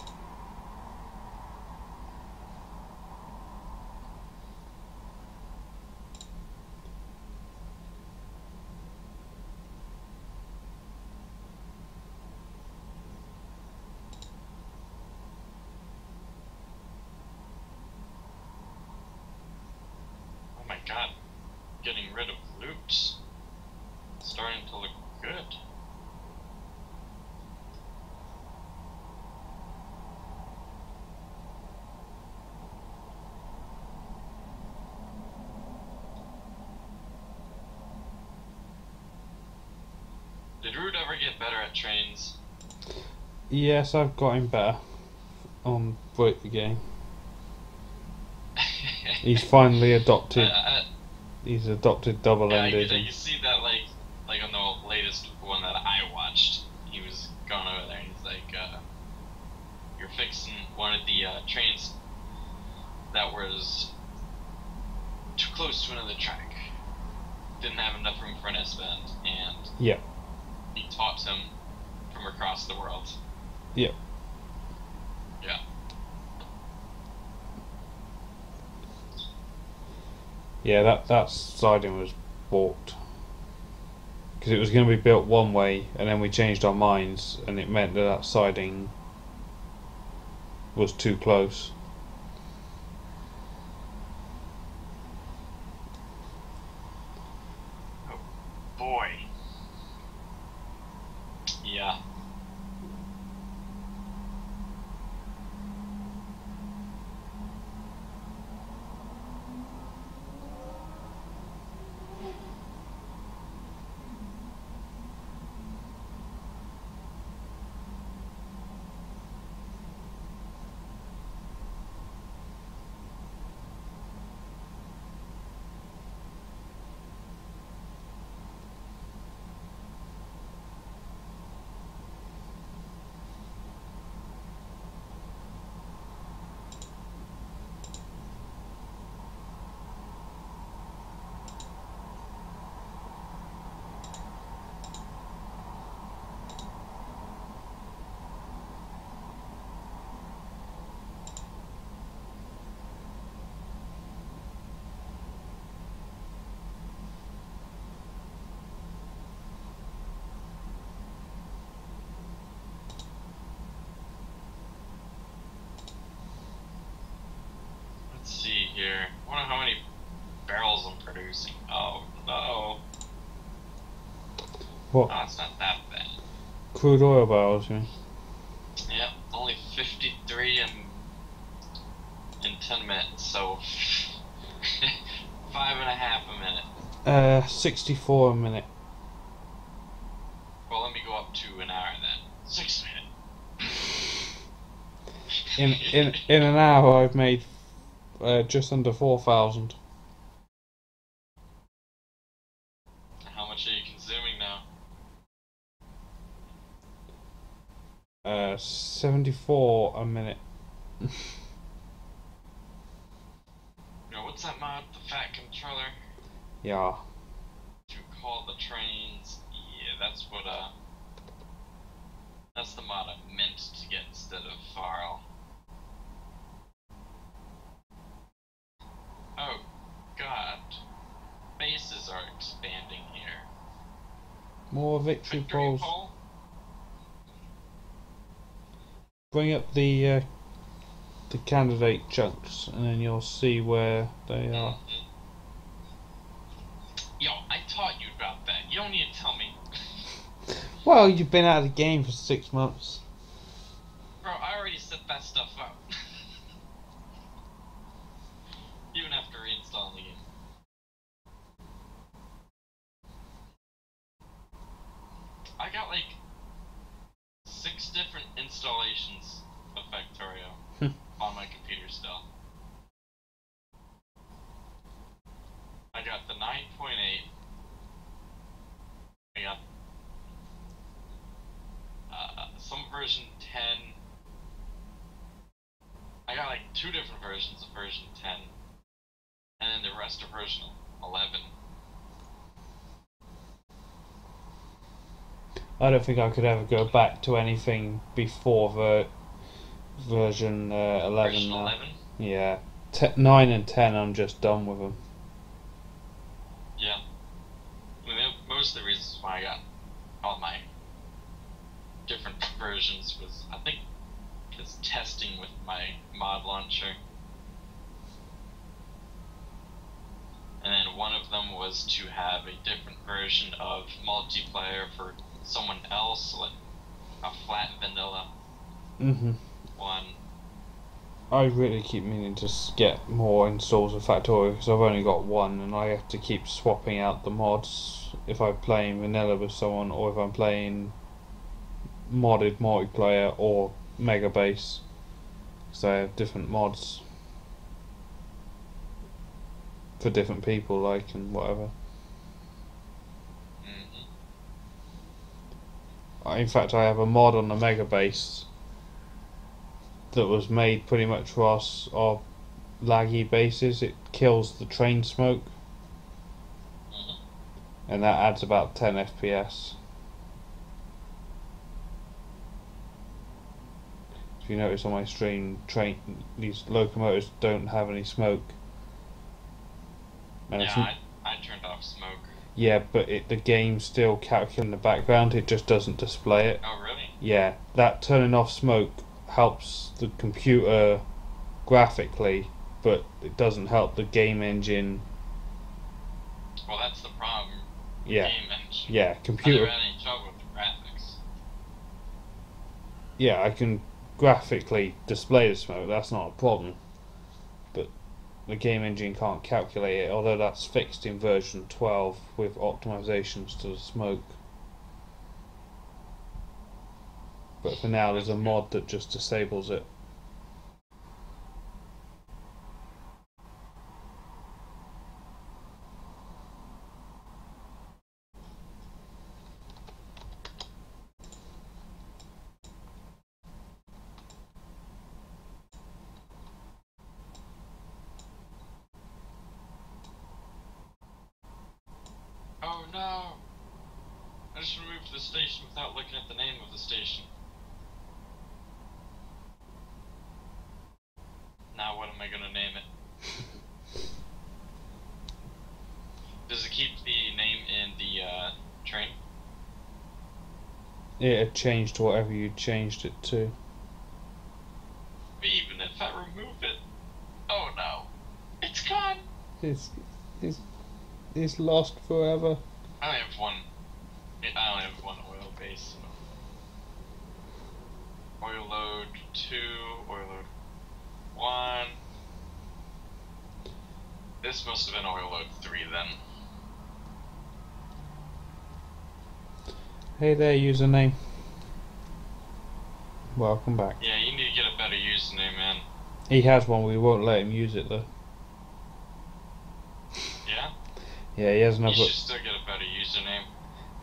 [SPEAKER 1] Oh my god, getting rid of loops. It's starting to look good. Did Root ever get better at trains?
[SPEAKER 2] Yes, I've got him better on Break the Game. He's finally adopted. He's adopted double-ended.
[SPEAKER 1] Yeah, you see that like on the latest one that I watched. He was going over there and he's like, "You're fixing one of the trains that was too close to another track. Didn't have enough room for an S-bend, and
[SPEAKER 2] yeah,
[SPEAKER 1] he taught him from across the world."
[SPEAKER 2] Yeah.
[SPEAKER 1] Yeah.
[SPEAKER 2] Yeah, that siding was balked. Because it was going to be built one way, and then we changed our minds, and it meant that siding was too close.
[SPEAKER 1] Oh boy. Yeah. Let's see here. I wonder how many barrels I'm producing. Oh no.
[SPEAKER 2] What?
[SPEAKER 1] Oh, it's not that bad.
[SPEAKER 2] Crude oil barrels, you mean?
[SPEAKER 1] Yep, only 53 in 10 minutes, so 5.5 a minute.
[SPEAKER 2] 64 a minute.
[SPEAKER 1] Well, let me go up to an hour then. 6 minutes.
[SPEAKER 2] In an hour, I've made just under 4,000.
[SPEAKER 1] How much are you consuming now?
[SPEAKER 2] 74 a minute.
[SPEAKER 1] What's that mod? The Fat Controller?
[SPEAKER 2] Yeah.
[SPEAKER 1] To call the trains? Yeah, that's what, that's the mod I meant to get instead of Farl. Oh, God. Bases are expanding here.
[SPEAKER 2] More victory
[SPEAKER 1] Victory
[SPEAKER 2] polls.
[SPEAKER 1] poll?
[SPEAKER 2] Bring up the candidate chunks, and then you'll see where they are.
[SPEAKER 1] Yo, I taught you about that. You don't need to tell me.
[SPEAKER 2] Well, you've been out of the game for 6 months.
[SPEAKER 1] Bro, I already set that stuff up. Even after reinstalling the game. I got like 6 different installations of Factorio on my computer still. I got the 9.8. I got some version 10. I got like 2 different versions of version 10. And then the rest are version 11.
[SPEAKER 2] I don't think I could ever go back to anything before version 11
[SPEAKER 1] Version
[SPEAKER 2] now.
[SPEAKER 1] 11?
[SPEAKER 2] Yeah. 9 and 10, I'm just done with them.
[SPEAKER 1] Yeah. I mean, most of the reasons why I got all my different versions was, I think, because testing with my mod launcher. And then one of them was to have a different version of multiplayer for someone else, like a flat vanilla one.
[SPEAKER 2] I really keep meaning to get more installs of Factorio because I've only got one, and I have to keep swapping out the mods if I'm playing vanilla with someone, or if I'm playing modded multiplayer or mega base, because I have different mods for different people, like, and whatever. In fact, I have a mod on the mega base that was made pretty much for our laggy bases. It kills the train smoke, and that adds about 10 FPS. If you notice on my stream, these locomotives don't have any smoke. And
[SPEAKER 1] yeah, I turned off smoke.
[SPEAKER 2] Yeah, but the game still calculates in the background, it just doesn't display it.
[SPEAKER 1] Oh, really?
[SPEAKER 2] Yeah, that turning off smoke helps the computer graphically, but it doesn't help the game engine.
[SPEAKER 1] Well, that's the problem.
[SPEAKER 2] Yeah.
[SPEAKER 1] Game engine.
[SPEAKER 2] Yeah, computer.
[SPEAKER 1] I never had any trouble with the graphics.
[SPEAKER 2] Yeah, I can graphically display the smoke, that's not a problem. But the game engine can't calculate it, although that's fixed in version 12 with optimizations to the smoke. But for now, there's a mod that just disables it.
[SPEAKER 1] Oh no! I just removed the station without looking at the name of the station. Now what am I gonna name it? Does it keep the name in the train?
[SPEAKER 2] It had changed to whatever you changed it to.
[SPEAKER 1] But even if I remove it, oh no, it's gone.
[SPEAKER 2] It's lost forever.
[SPEAKER 1] I only have one. I only have one oil base. So. Oil load 2, oil load 1. This must have been oil load 3 then.
[SPEAKER 2] Hey there, username. Welcome back.
[SPEAKER 1] Yeah, you need to get a better username, man.
[SPEAKER 2] He has one, we won't let him use it though.
[SPEAKER 1] Yeah?
[SPEAKER 2] Yeah, he has another.
[SPEAKER 1] You should still get a better username.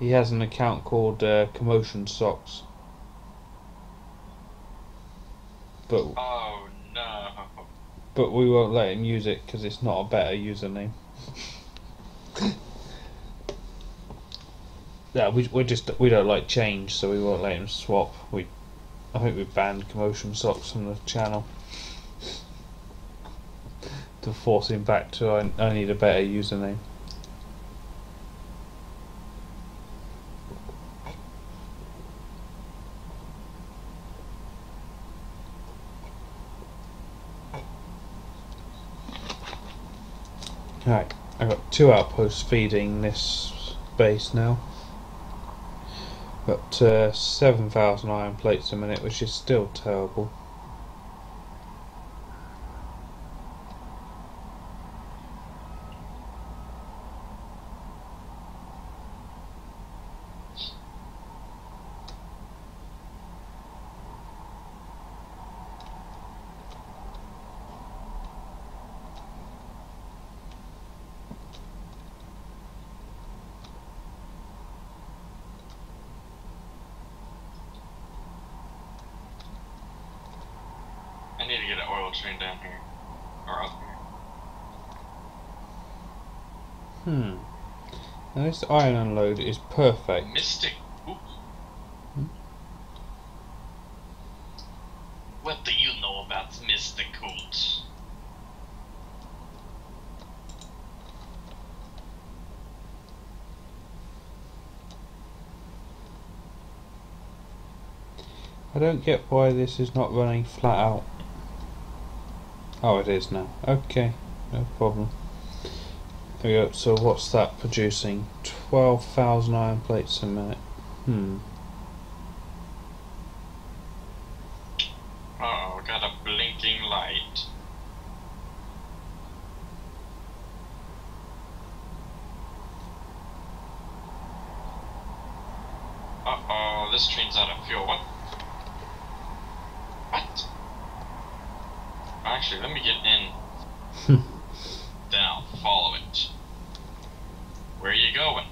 [SPEAKER 2] He has an account called Commotion Socks. But
[SPEAKER 1] Oh no.
[SPEAKER 2] but we won't let him use it because it's not a better username. Yeah, we don't like change, so we won't let him swap. I think we banned Commotion Socks from the channel to force him back to I need a better username. Right, I've got 2 outposts feeding this base now. Got 7,000 iron plates a minute, which is still terrible.
[SPEAKER 1] I need to get an oil train down here. Or up here.
[SPEAKER 2] Now this iron unload is perfect.
[SPEAKER 1] Mystic. Ooh. What do you know about mysticals?
[SPEAKER 2] I don't get why this is not running flat out. Oh, it is now. Okay, no problem. There we go. So what's that producing? 12,000 iron plates a minute.
[SPEAKER 1] Uh-oh, got a blinking light. Uh-oh, this train's out of fuel. What? What? Actually, let me get in. Then I'll follow it. Where are you going?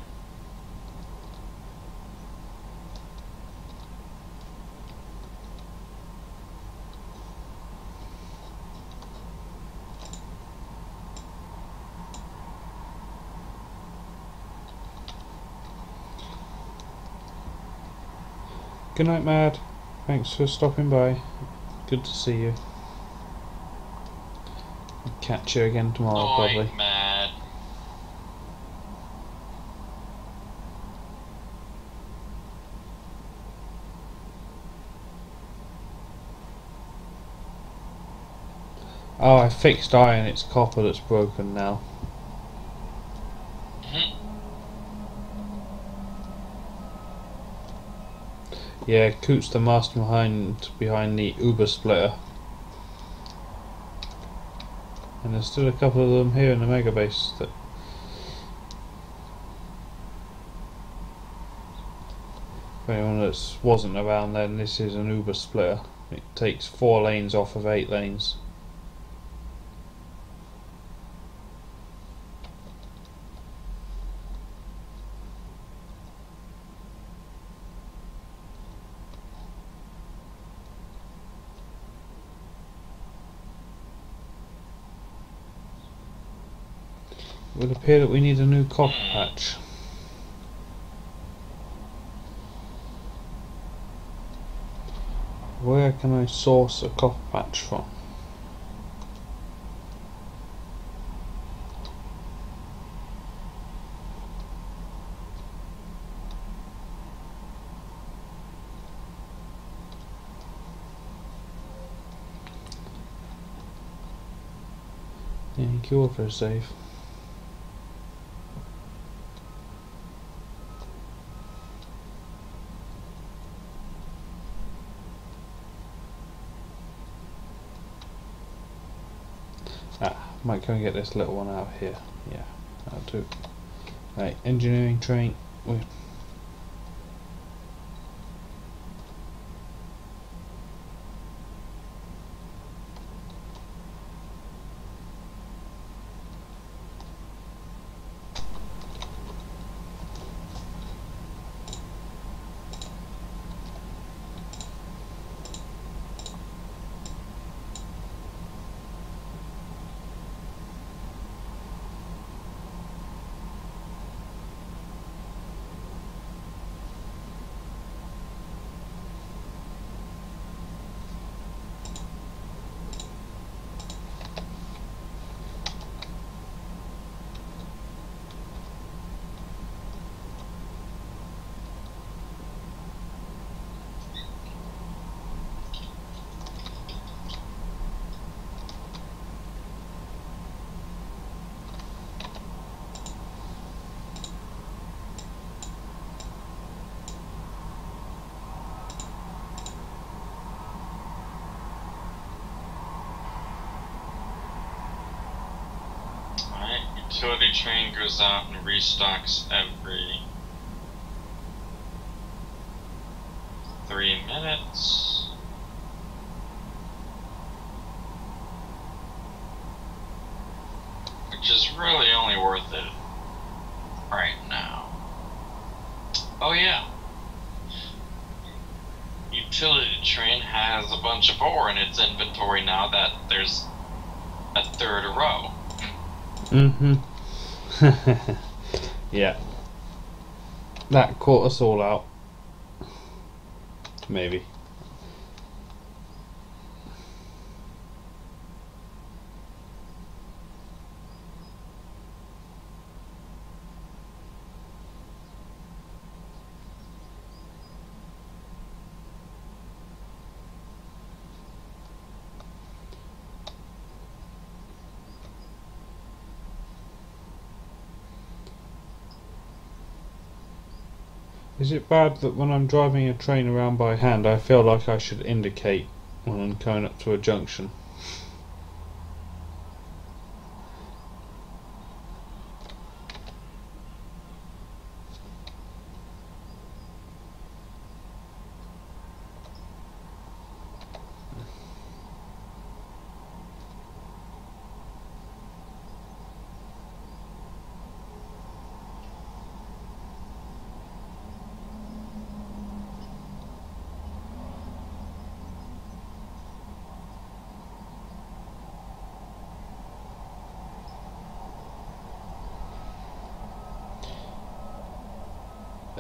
[SPEAKER 2] Good night, Mad. Thanks for stopping by. Good to see you. I'll catch you again tomorrow, probably.
[SPEAKER 1] Mad.
[SPEAKER 2] Oh, I fixed iron. It's copper that's broken now. Yeah, Coot's the mastermind behind the Uber splitter. And there's still a couple of them here in the mega base that for anyone that wasn't around then, this is an Uber splitter. It takes 4 lanes off of 8 lanes. It would appear that we need a new copper patch. Where can I source a copper patch from? Thank you for a save. Might go and get this little one out here. Yeah, that'll do. Right, engineering train.
[SPEAKER 1] Utility train goes out and restocks every 3 minutes. Which is really only worth it right now. Oh yeah. Utility train has a bunch of ore in its inventory now that there's a third a row.
[SPEAKER 2] Mm-hmm. Yeah. That caught us all out. Maybe. Is it bad that when I'm driving a train around by hand I feel like I should indicate when I'm coming up to a junction?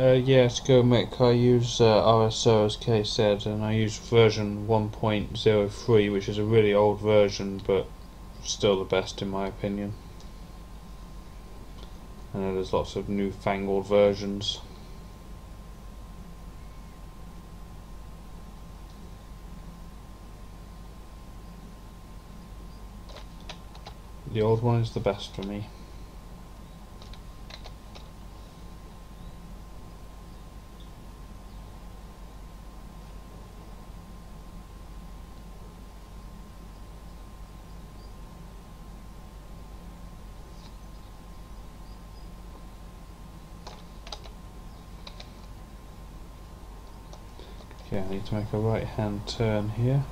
[SPEAKER 2] Yes, go Mick. I use RSO as Kay said, and I use version 1.03, which is a really old version, but still the best in my opinion. I know there's lots of newfangled versions. The old one is the best for me. Okay, I need to make a right hand turn here.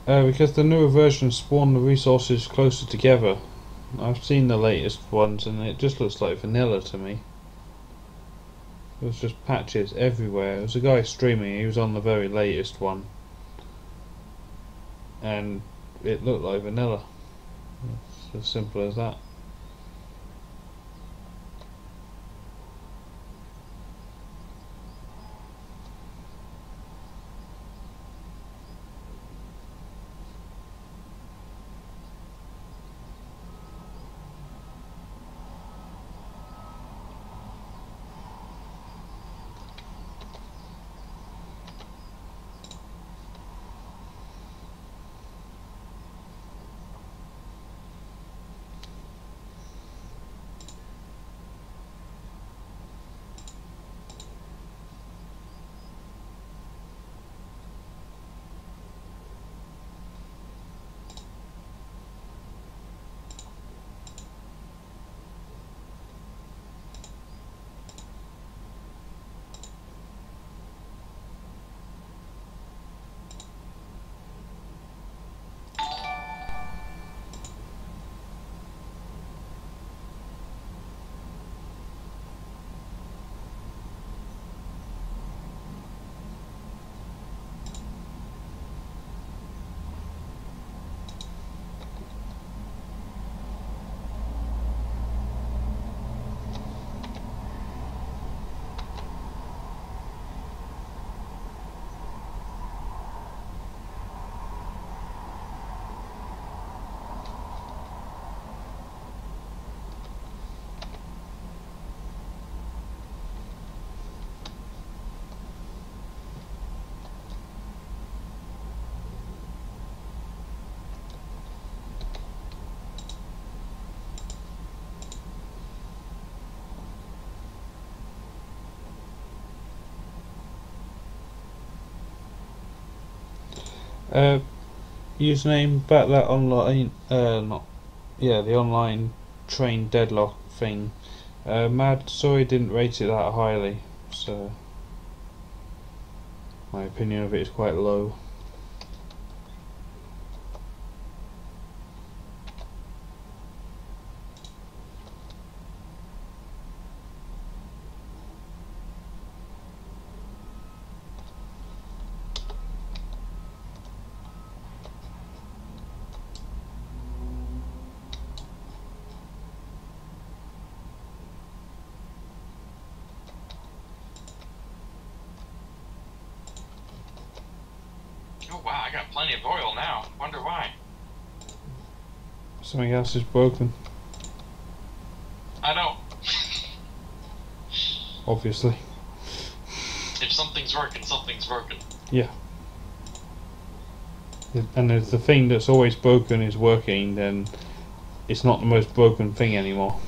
[SPEAKER 2] Because the newer versions spawn the resources closer together. I've seen the latest ones and it just looks like vanilla to me. There's just patches everywhere. There was a guy streaming, he was on the very latest one, and it looked like vanilla. It's as simple as that. Uh, username back that online. Not yeah, the online train deadlock thing. Mad, sorry, didn't rate it that highly, so my opinion of it is quite low.
[SPEAKER 1] Oh wow, I got plenty of oil now. Wonder why.
[SPEAKER 2] Something else is broken,
[SPEAKER 1] I don't.
[SPEAKER 2] obviously.
[SPEAKER 1] If something's working, something's working.
[SPEAKER 2] Yeah. And if the thing that's always broken is working, then it's not the most broken thing anymore.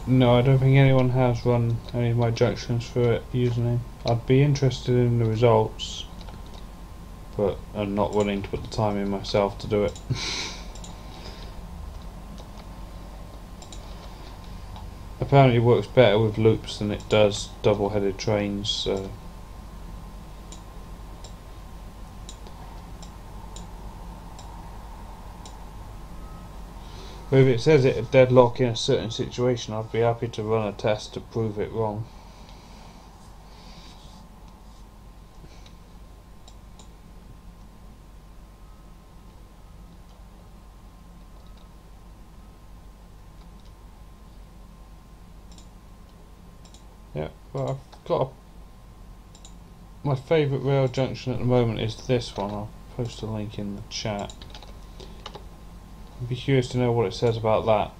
[SPEAKER 2] No, I don't think anyone has run any of my junctions for it username. I'd be interested in the results, but I'm not willing to put the time in myself to do it. Apparently it works better with loops than it does double-headed trains, so but if it says it a deadlock in a certain situation, I'd be happy to run a test to prove it wrong. Yeah, well, I've got my favourite rail junction at the moment is this one. I'll post a link in the chat. I'd be curious to know what it says about that.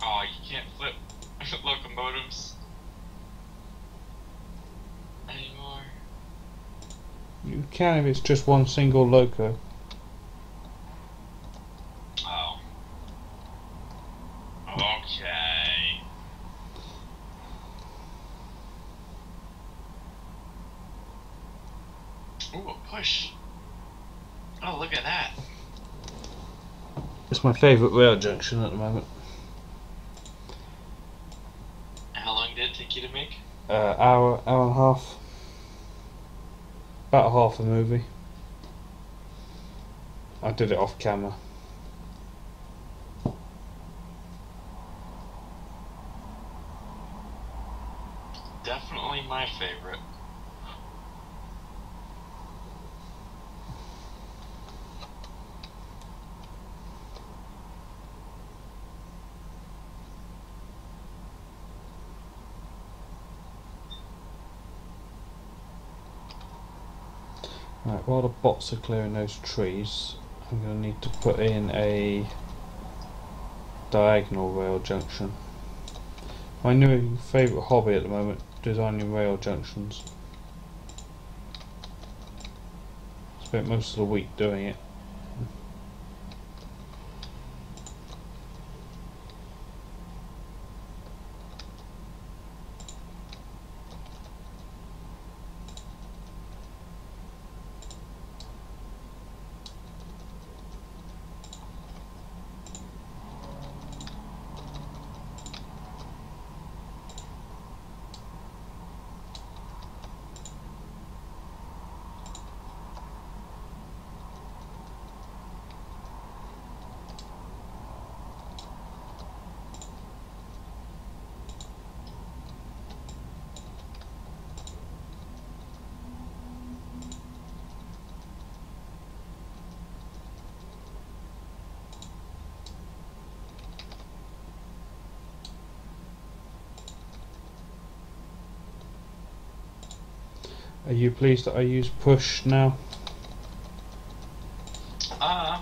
[SPEAKER 1] Oh, you can't flip locomotives anymore.
[SPEAKER 2] You can if it's just one single loco.
[SPEAKER 1] Oh. Okay. Ooh, a push. Oh, look at that.
[SPEAKER 2] It's my favourite rail junction at the moment.
[SPEAKER 1] How long did it take you to make?
[SPEAKER 2] Hour and a half. About half a movie. I did it off camera.
[SPEAKER 1] Definitely my favorite.
[SPEAKER 2] Right, while the bots are clearing those trees, I'm going to need to put in a diagonal rail junction. My new favourite hobby at the moment, designing rail junctions. Spent most of the week doing it. Are you pleased that I use push now?
[SPEAKER 1] Don't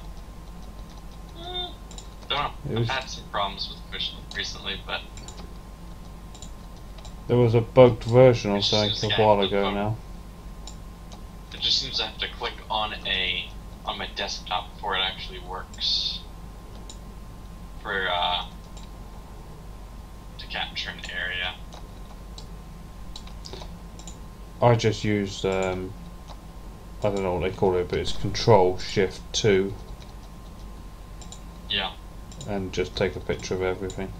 [SPEAKER 1] know. I've had some problems with push recently, but
[SPEAKER 2] there was a bugged version or
[SPEAKER 1] it just
[SPEAKER 2] something
[SPEAKER 1] seems
[SPEAKER 2] a
[SPEAKER 1] like I
[SPEAKER 2] while
[SPEAKER 1] have to
[SPEAKER 2] ago
[SPEAKER 1] vote.
[SPEAKER 2] now.
[SPEAKER 1] It just seems I have to click on my desktop before it actually works for to capture an area.
[SPEAKER 2] I just used I don't know what they call it, but it's Control Shift 2.
[SPEAKER 1] Yeah.
[SPEAKER 2] And just take a picture of everything.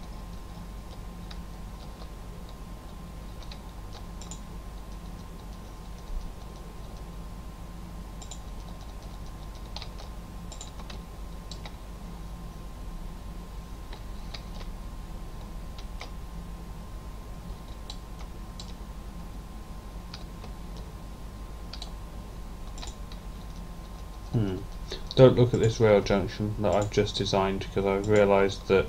[SPEAKER 2] Don't look at this rail junction that I've just designed, because I've realised that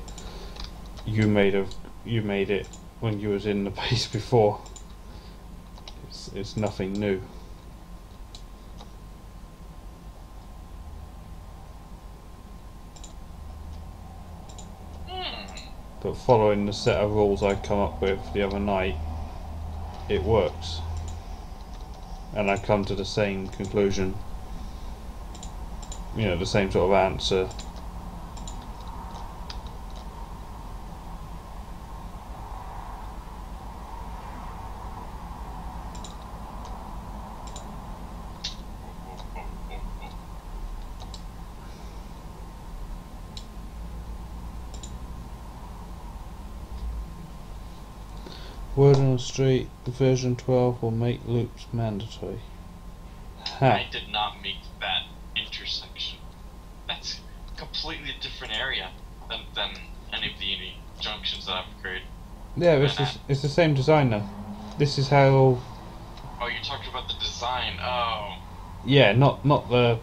[SPEAKER 2] you made it when you was in the base before. It's nothing new. But following the set of rules I come up with the other night, it works. And I come to the same conclusion. You know, the same sort of answer. Word on the street, version 12 will make loops mandatory. Ha.
[SPEAKER 1] I did not make that intersection. That's a completely different area than any of the junctions that I've created.
[SPEAKER 2] Yeah, it's the same design though. This is how...
[SPEAKER 1] Oh, you're talking about the design. Oh.
[SPEAKER 2] Yeah, not the...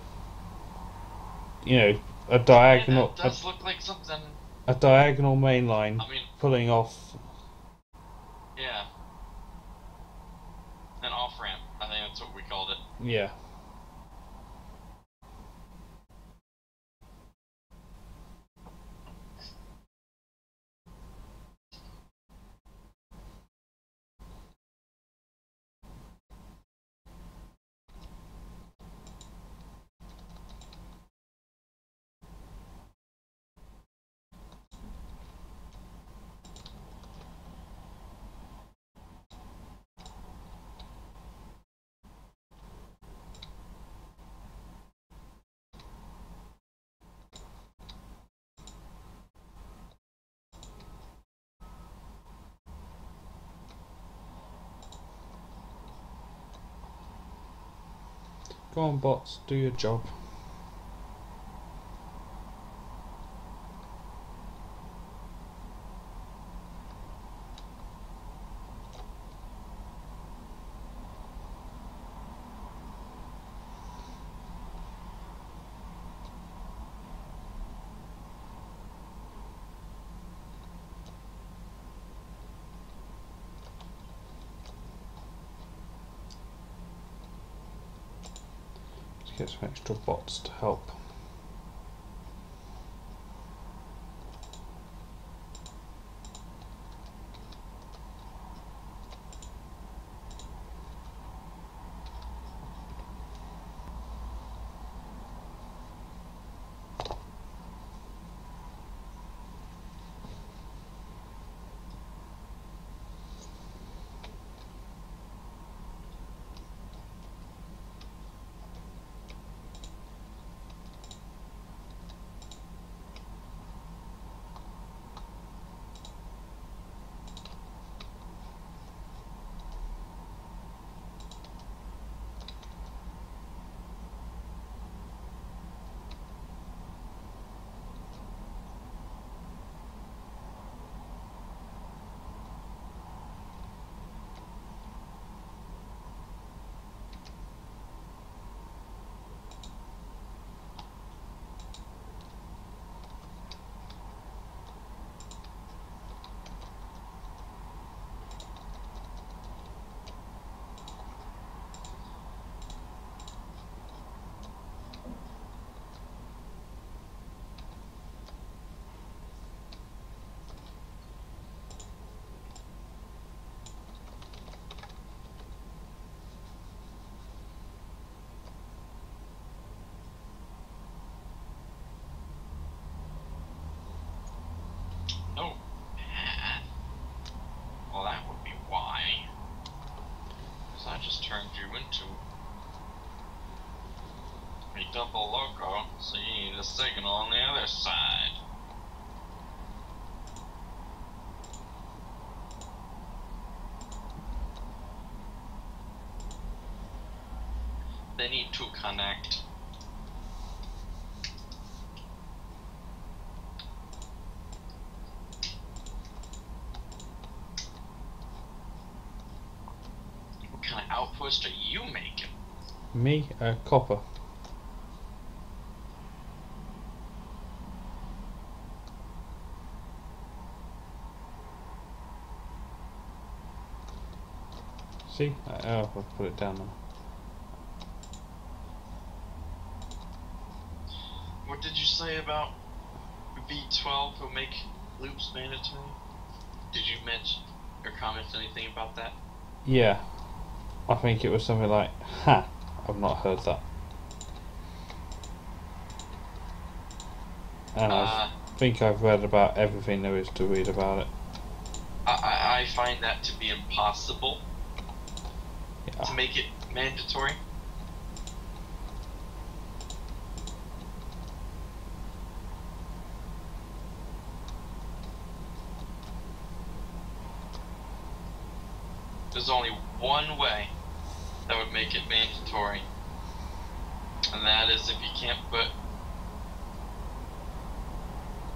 [SPEAKER 2] You know, a diagonal...
[SPEAKER 1] Yeah, that does look like something...
[SPEAKER 2] A diagonal main line pulling off...
[SPEAKER 1] Yeah. An off-ramp. I think that's what we called it.
[SPEAKER 2] Yeah. Go on, bots, do your job. Get some extra bots to help.
[SPEAKER 1] they need to connect. What kind of outpost are you making?
[SPEAKER 2] Me, copper. See? Oh, I'll put it down now.
[SPEAKER 1] What did you say about V12 will make loops mandatory? Did you mention or comment anything about that?
[SPEAKER 2] Yeah. I think it was something like, ha, I've not heard that. And I think I've read about everything there is to read about it.
[SPEAKER 1] I find that to be impossible.
[SPEAKER 2] Yeah.
[SPEAKER 1] To make it mandatory. There's only one way that would make it mandatory, and that is if you can't put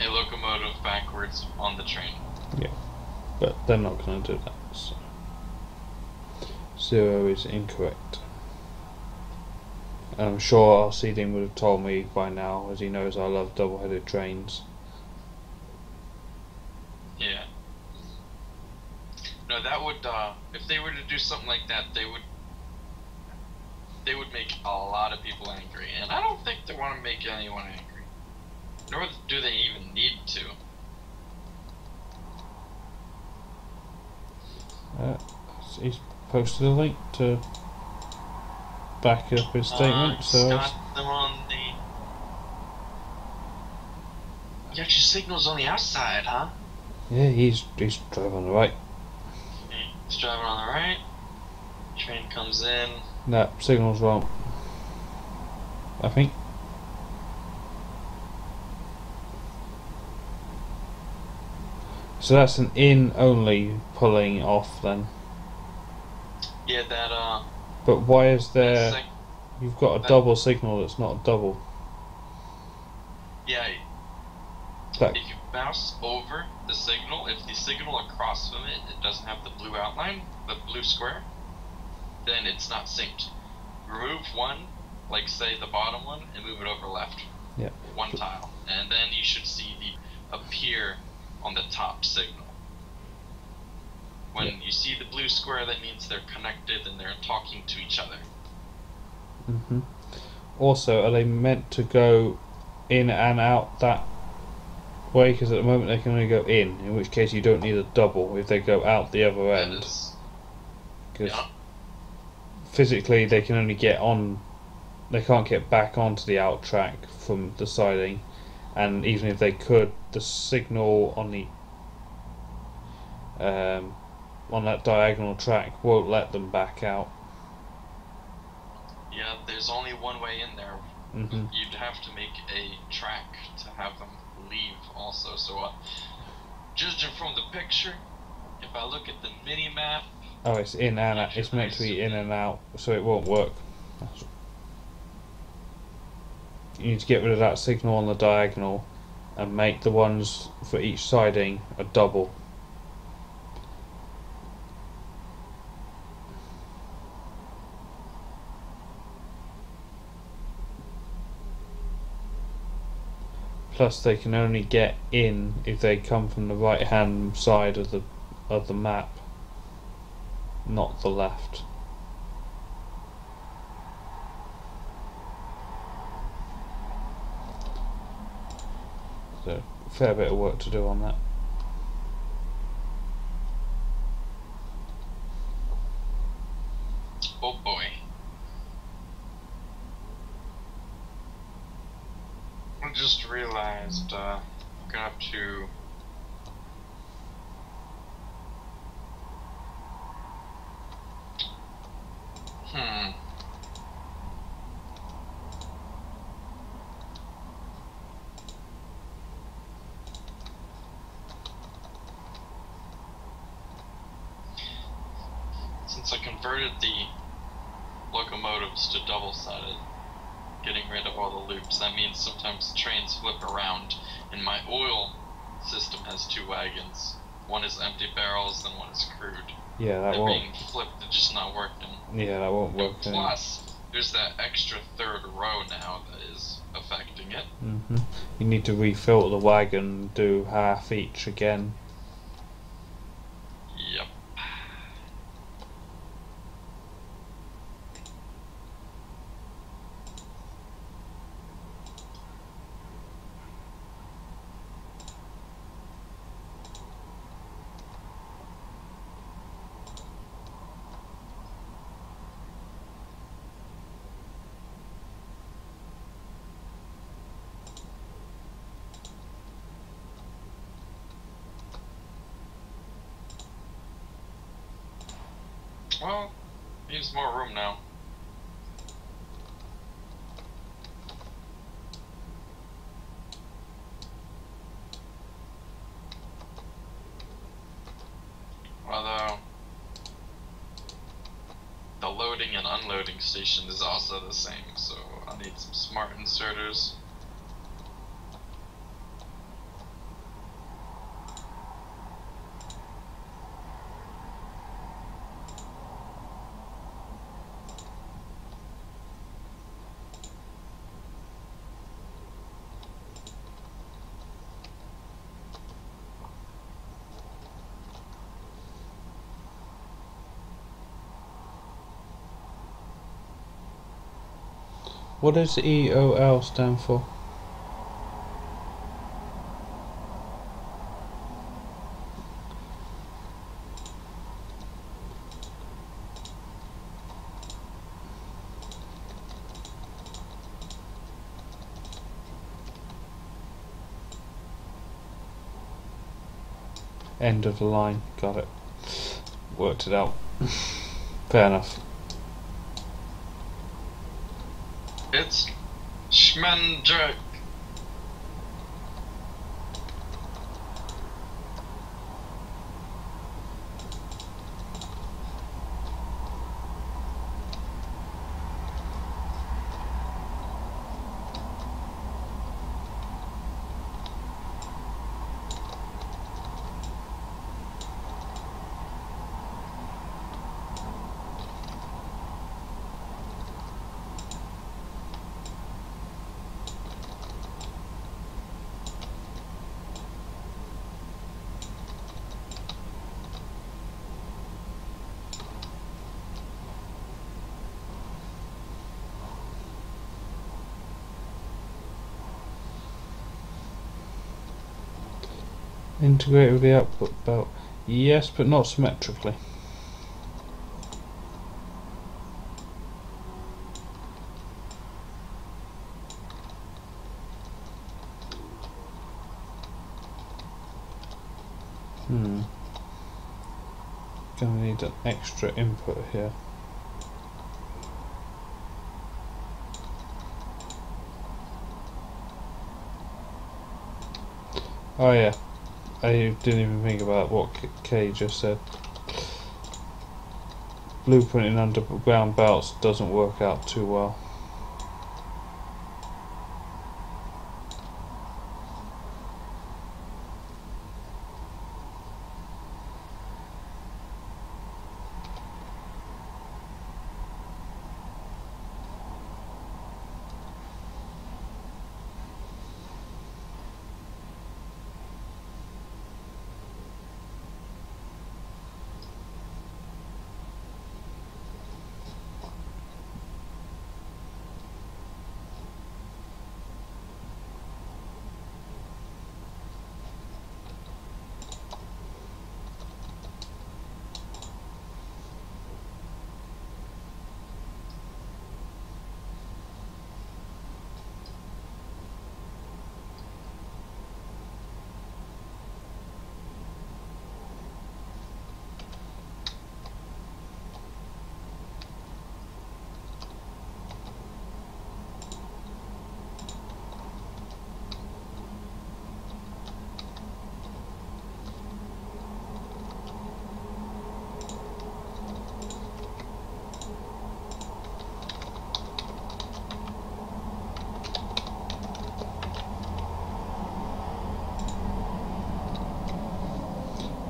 [SPEAKER 1] a locomotive backwards on the train.
[SPEAKER 2] Yeah, but they're not going to do that. So. 0 is incorrect. And I'm sure our seeding would have told me by now, as he knows I love double-headed trains.
[SPEAKER 1] Yeah. No, that would, if they were to do something like that, they would make a lot of people angry, and I don't think they want to make anyone angry. Nor do they even need to.
[SPEAKER 2] He's posted a link to back up his statement, so
[SPEAKER 1] got them on the... You got your signals on the outside, huh?
[SPEAKER 2] yeah, he's driving on the right.
[SPEAKER 1] He's driving on the right. Train comes in.
[SPEAKER 2] No, signal's wrong, I think. So that's an in only pulling off then.
[SPEAKER 1] Yeah, that
[SPEAKER 2] But why is there? You've got a double signal that's not a double.
[SPEAKER 1] Yeah.
[SPEAKER 2] That,
[SPEAKER 1] if you mouse over the signal, if the signal across from it doesn't have the blue outline, the blue square, then it's not synced. Remove one, like say the bottom one, and move it over left.
[SPEAKER 2] Yeah.
[SPEAKER 1] One tile, and then you should see the appear on the top signal. When you see the blue square, that means they're connected and they're talking to each other.
[SPEAKER 2] Also, are they meant to go in and out that way? Because at the moment they can only go in which case you don't need a double if they go out the other end. Because physically they can only get on, they can't get back onto the out track from the siding, and even if they could, the signal on the on that diagonal track won't let them back out.
[SPEAKER 1] Yeah, there's only one way in there. You'd have to make a track to have them leave also. So judging from the picture, if I look at the mini map,
[SPEAKER 2] oh, it's in and out. It's meant to be in and out, so it won't work. You need to get rid of that signal on the diagonal and make the ones for each siding a double. Plus, they can only get in if they come from the right-hand side of the map, not the left. So, a fair bit of work to do on that.
[SPEAKER 1] oh boy. I just realized I'm gonna have to since I converted the locomotives to double-sided, getting rid of all the loops. That means sometimes trains flip around, and my oil system has two wagons. One is empty barrels, and one is crude.
[SPEAKER 2] Yeah, that
[SPEAKER 1] They're
[SPEAKER 2] won't.
[SPEAKER 1] being flipped, they're just not working.
[SPEAKER 2] Yeah, that won't work.
[SPEAKER 1] Plus, there's that extra third row now that is affecting it.
[SPEAKER 2] You need to refill the wagon and do half each again.
[SPEAKER 1] Yep. Well, needs more room now. Although, the loading and unloading station is also the same, so I need some smart inserters.
[SPEAKER 2] What does EOL stand for? End of the line. Got it. Worked it out. Fair enough.
[SPEAKER 1] It's Schmendrick.
[SPEAKER 2] Integrate with the output belt. Yes, but not symmetrically. Gonna need an extra input here. Oh yeah, I didn't even think about what Kay just said. Blueprinting underground belts doesn't work out too well.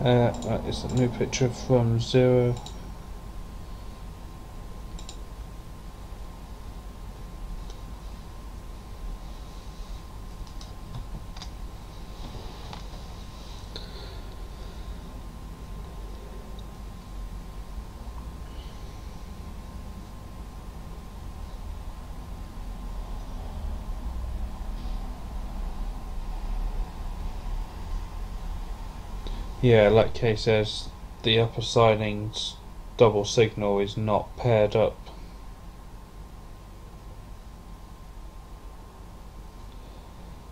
[SPEAKER 2] It's a new picture from Zero. Yeah, like Kay says, the upper siding's double signal is not paired up.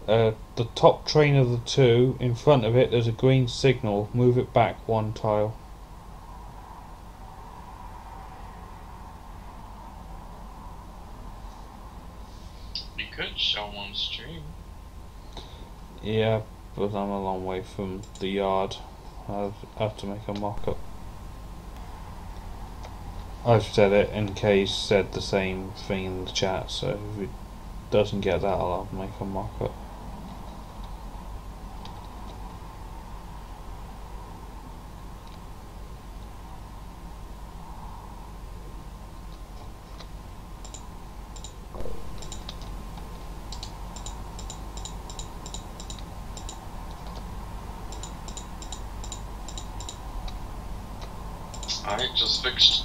[SPEAKER 2] The top train of the two, in front of it there's a green signal, move it back one tile.
[SPEAKER 1] You could show them on stream.
[SPEAKER 2] Yeah, but I'm a long way from the yard. I'll have to make a mock-up. I've said it and Kay's said the same thing in the chat, so if it doesn't get that I'll have to make a mock-up.
[SPEAKER 1] I just fixed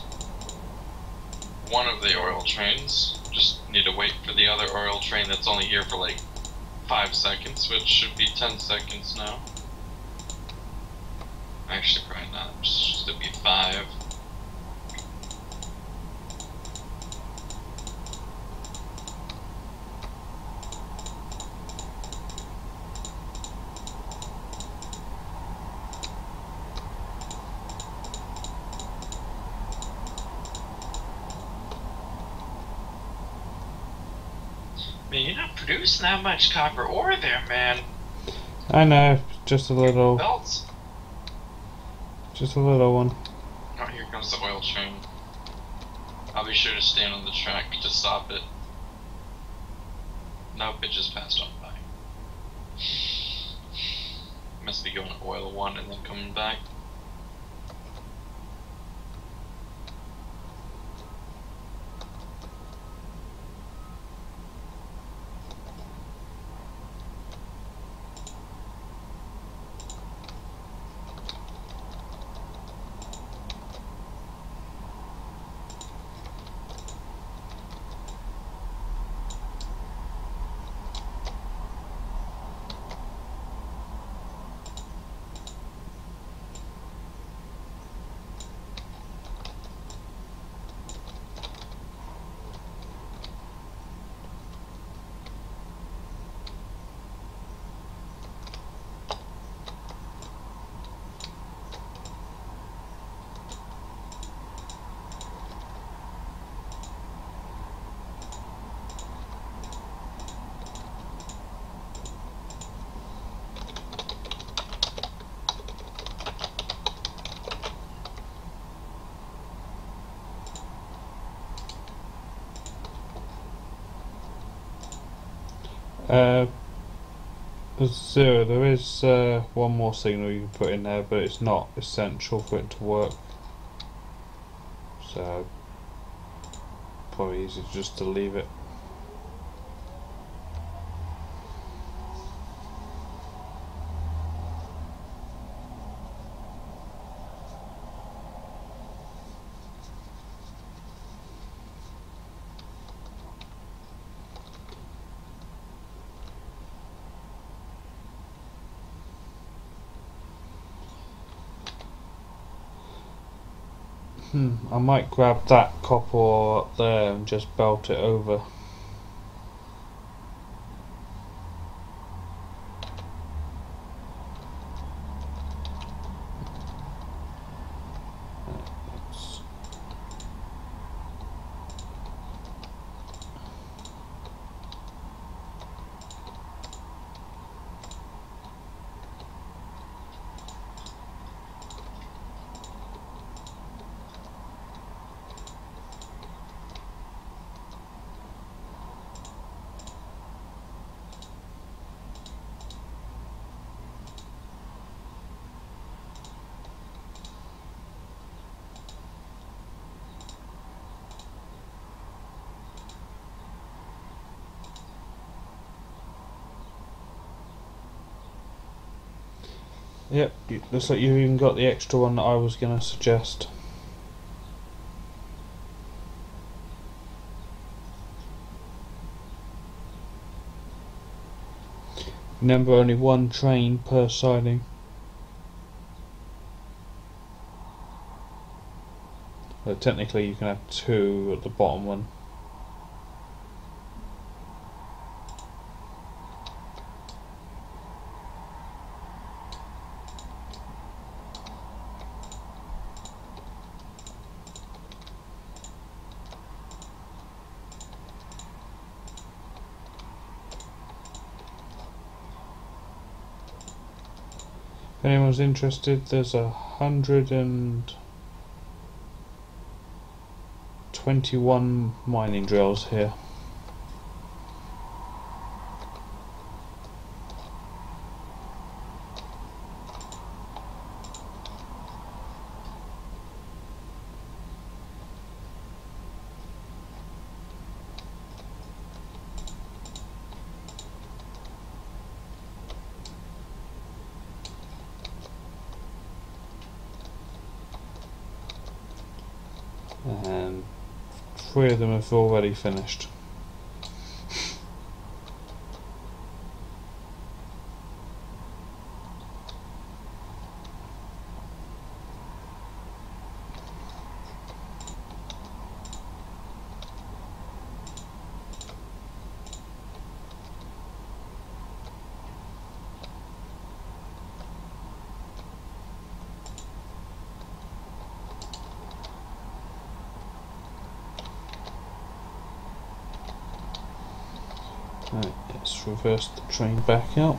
[SPEAKER 1] one of the oil trains. Just need to wait for the other oil train that's only here for like 5 seconds, which should be 10 seconds now. Actually, probably not. Just to be 5. Man, you're not producing that much copper ore there, man.
[SPEAKER 2] I know, just a little,
[SPEAKER 1] Belts.
[SPEAKER 2] just a little one.
[SPEAKER 1] Oh, here comes the oil train. I'll be sure to stand on the track to stop it. Nope, it just passed on by. Must be going to oil 1 and then coming back.
[SPEAKER 2] Zero, there is one more signal you can put in there, but it's not essential for it to work. So, probably easier just to leave it. I might grab that copper ore up there and just belt it over. Yep, looks like you've even got the extra one that I was going to suggest. Remember, only one train per siding. But technically you can have two at the bottom one. If anyone's interested, there's 121 mining drills here. And 3 of them have already finished. Right, let's reverse the train back out.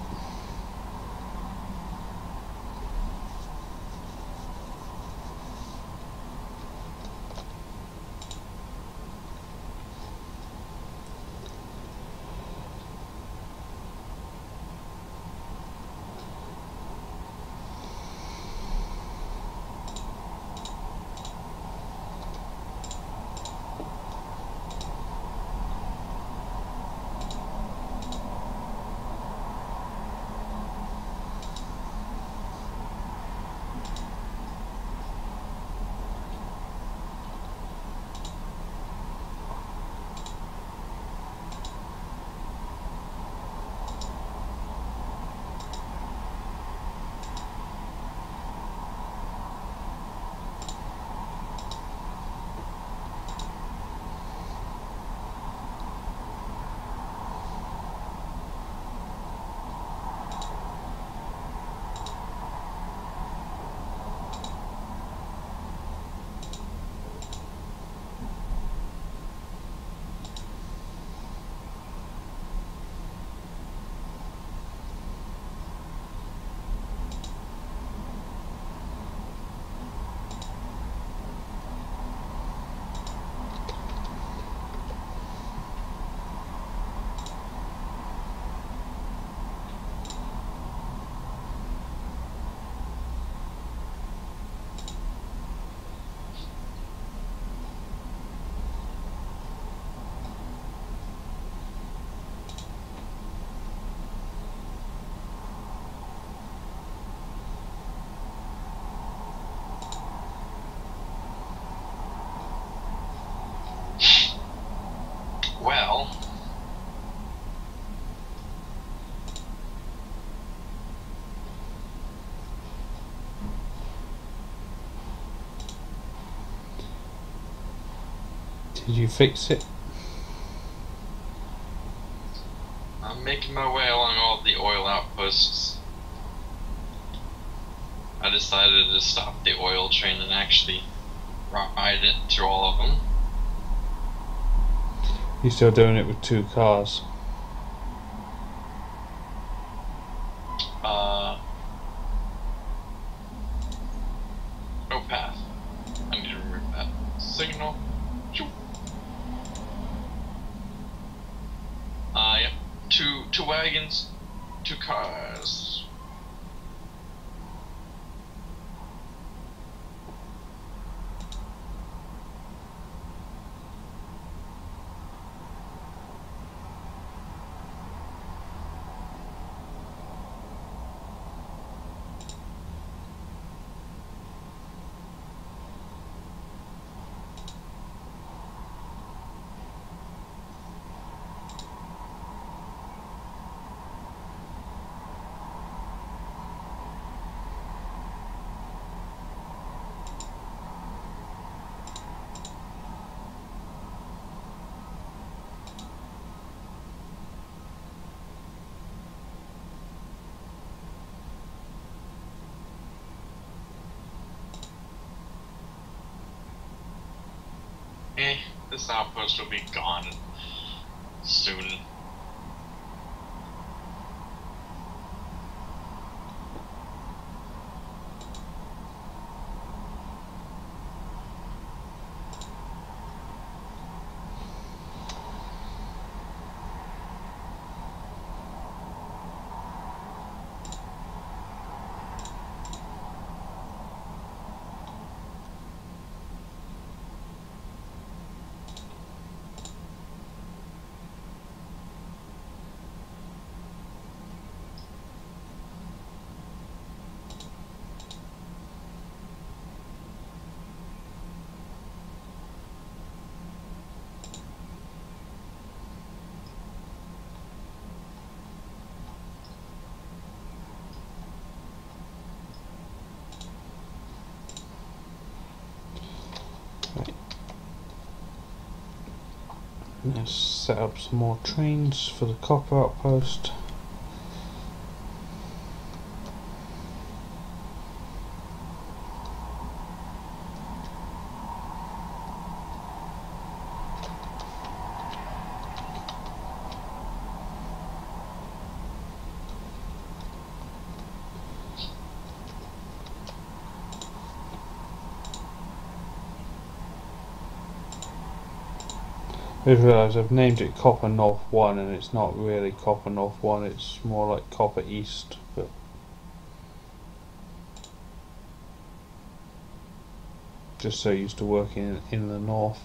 [SPEAKER 1] Well,
[SPEAKER 2] Did you fix it?
[SPEAKER 1] I'm making my way along all the oil outposts. I decided to stop the oil train and actually ride it through all of them.
[SPEAKER 2] You're still doing it with 2 cars.
[SPEAKER 1] No path. I need to remove that signal. Shoo. Yep. Two wagons, 2 cars. This outpost will be gone soon.
[SPEAKER 2] Let's set up some more trains for the copper outpost. I just realised I've named it Copper North 1 and it's not really Copper North 1, it's more like Copper East, but just so used to working in the north.